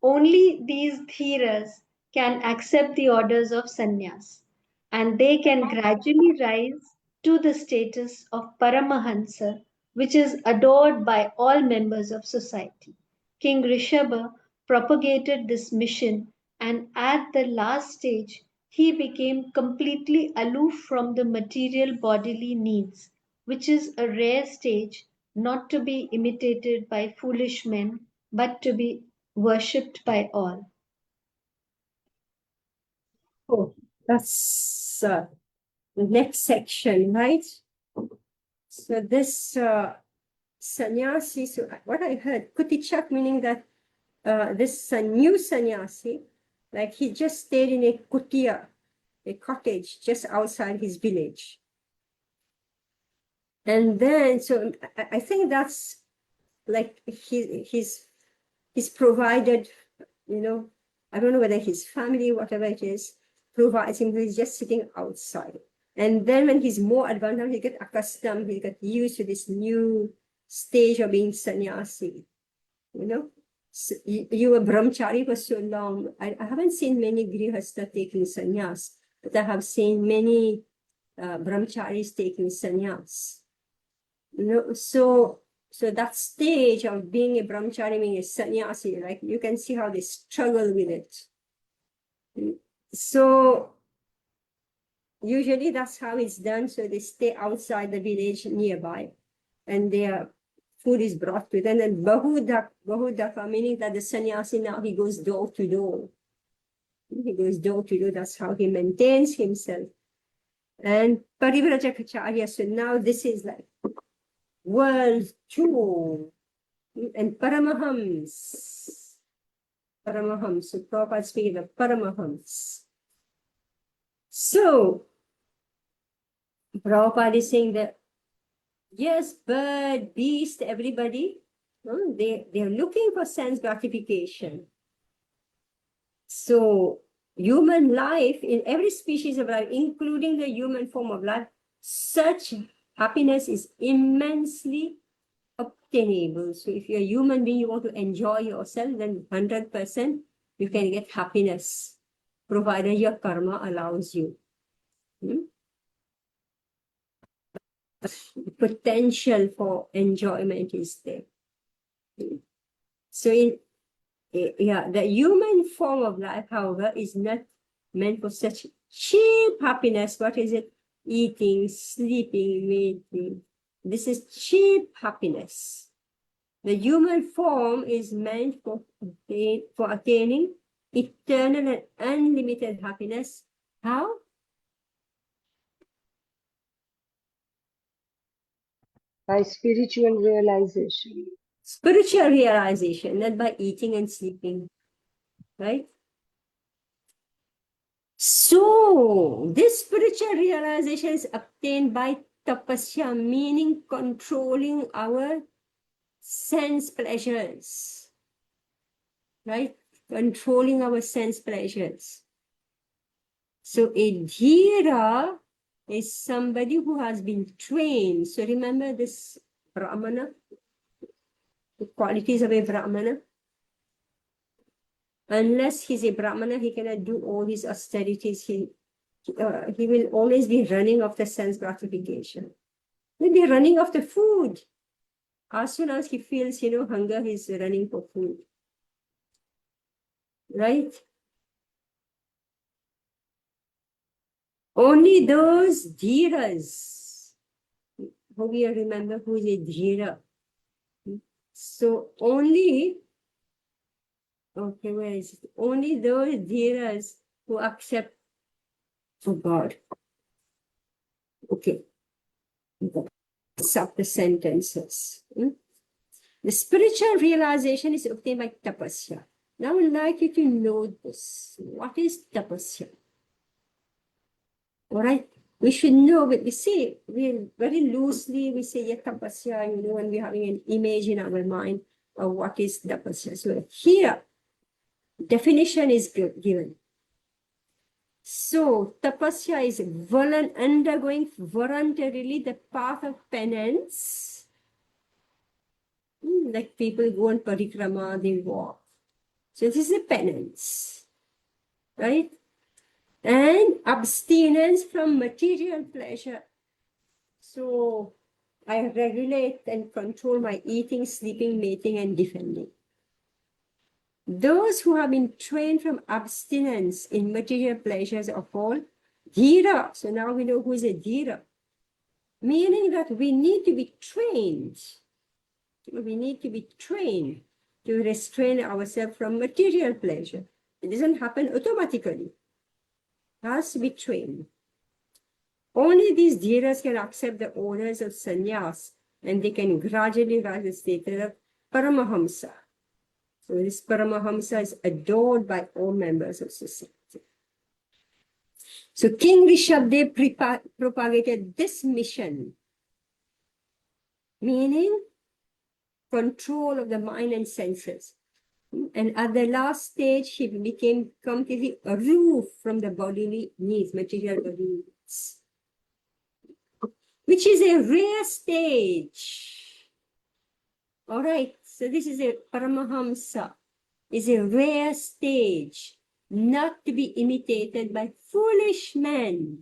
S7: Only these dhiras can accept the orders of sannyas, and they can gradually rise to the status of Paramahansa, which is adored by all members of society. King Rishabha propagated this mission, and at the last stage, he became completely aloof from the material bodily needs, which is a rare stage not to be imitated by foolish men, but to be worshipped by all.
S1: Oh, that's the next section, right? So this sannyasi, so what I heard, Kutichak, meaning that this new sannyasi, like he just stayed in a kutia, a cottage just outside his village. And then, so I think that's like he's provided, I don't know whether his family, whatever it is, provides him, he's just sitting outside. And then when he's more advanced, he get accustomed, he get used to this new stage of being sannyasi, So you were brahmachari for so long. I haven't seen many grihastha taking sannyas, but I have seen many brahmacharis taking sannyas. So that stage of being a brahmachari, being a sannyasi, like you can see how they struggle with it. So usually that's how it's done. So they stay outside the village nearby, and they are food is brought to them, and bahudaka, meaning that the sannyasi now he goes door to door. He goes door to door, that's how he maintains himself. And Parivrajacharya, so now this is like world tour. And Paramahams. Paramahams. So Prabhupada speaking of Paramahams. So Prabhupada is saying that yes, bird, beast, everybody, they're looking for sense gratification. So human life, in every species of life, including the human form of life, such happiness is immensely obtainable. So if you're a human being, you want to enjoy yourself, then 100% you can get happiness, provided your karma allows you. The potential for enjoyment is there. So the human form of life, however, is not meant for such cheap happiness. What is it? Eating, sleeping, mating. This is cheap happiness. The human form is meant for attaining eternal and unlimited happiness. How?
S2: By spiritual realization.
S1: Spiritual realization, not by eating and sleeping, right? So, this spiritual realization is obtained by tapasya, meaning controlling our sense pleasures, right? Controlling our sense pleasures. So, a dhira is somebody who has been trained. So, remember this Brahmana, the qualities of a Brahmana. Unless he's a Brahmana, he cannot do all these austerities. He will always be running after sense gratification. He'll be running after food. As soon as he feels, hunger, he's running for food. Right? Only those dhiras, who we remember who is a dhira. So only, okay, where is it? Only those dhiras who accept for God. Okay. Accept the sentences. The spiritual realization is obtained by tapasya. Now I would like you to know this. What is tapasya? All right. We should know, but we say, very loosely, we say yeah, tapasya, when we're having an image in our mind of what is tapasya. So here, definition is given. So tapasya is undergoing voluntarily the path of penance. Like people go on parikrama, they walk. So this is a penance, right? And abstinence from material pleasure. So I regulate and control my eating, sleeping, mating, and defending. Those who have been trained from abstinence in material pleasures are called dhira. So now we know who is a dhira. Meaning that we need to be trained. We need to be trained to restrain ourselves from material pleasure. It doesn't happen automatically. It has to be trained. Only these dhiras can accept the orders of sannyas, and they can gradually rise to the status of Paramahamsa. So this Paramahamsa is adored by all members of society. So King Rishabdev propagated this mission, meaning control of the mind and senses. And at the last stage, he became completely aloof from the bodily needs, material bodily needs, which is a rare stage. All right, so this is a Paramahamsa, is a rare stage, not to be imitated by foolish men.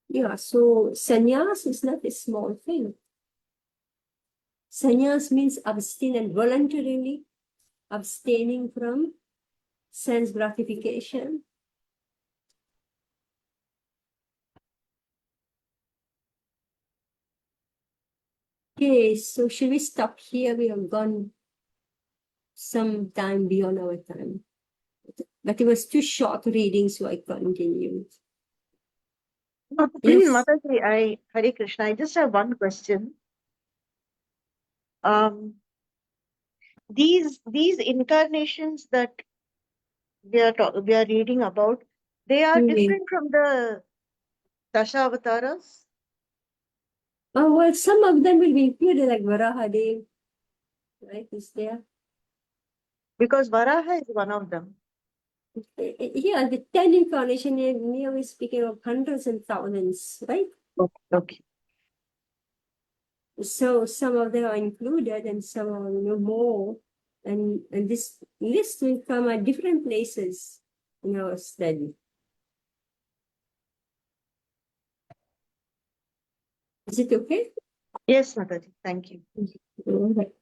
S1: Yeah, so sannyas is not a small thing. Sannyas means abstinent, voluntarily abstaining from sense gratification. Okay, so should we stop here? We have gone some time beyond our time. But it was too short reading, so I continued. Yes.
S4: Mataji, Hare Krishna, I just have one question. These incarnations that we are reading about, they are different from the Dashavataras?
S1: Oh, well, some of them will be included, like Varahadev, right? Is there?
S4: Because Varaha is one of them.
S1: Yeah, the 10 incarnation, nearly speaking of hundreds and thousands, right?
S4: Okay.
S1: So some of them are included and some are more. And this list will come at different places in our study. Is it okay?
S4: Yes, Mataji, thank you.
S1: All right.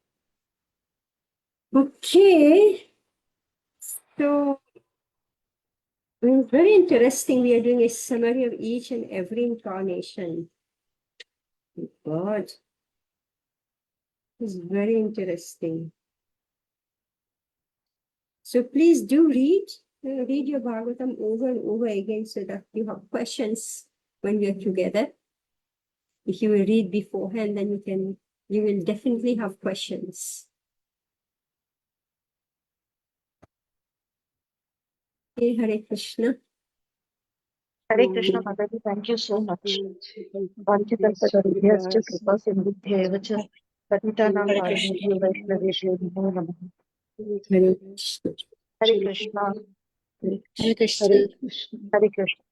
S1: Okay. So it's very interesting. We are doing a summary of each and every incarnation. God. It's very interesting. So please do read your Bhagavatam over and over again so that you have questions when we are together. If you will read beforehand, then you will definitely have questions. Okay, Hare Krishna.
S4: Hare Krishna, Mataji, thank you so much. Vanchikalpatarubhyascha kripasindubhyevacha patitanam pavanebhyo vaishnavebhyo namo namaha.
S1: Hare Krishna.
S4: Hare Krishna.
S1: Hare Krishna.
S2: Hare Krishna.
S4: Hare Krishna.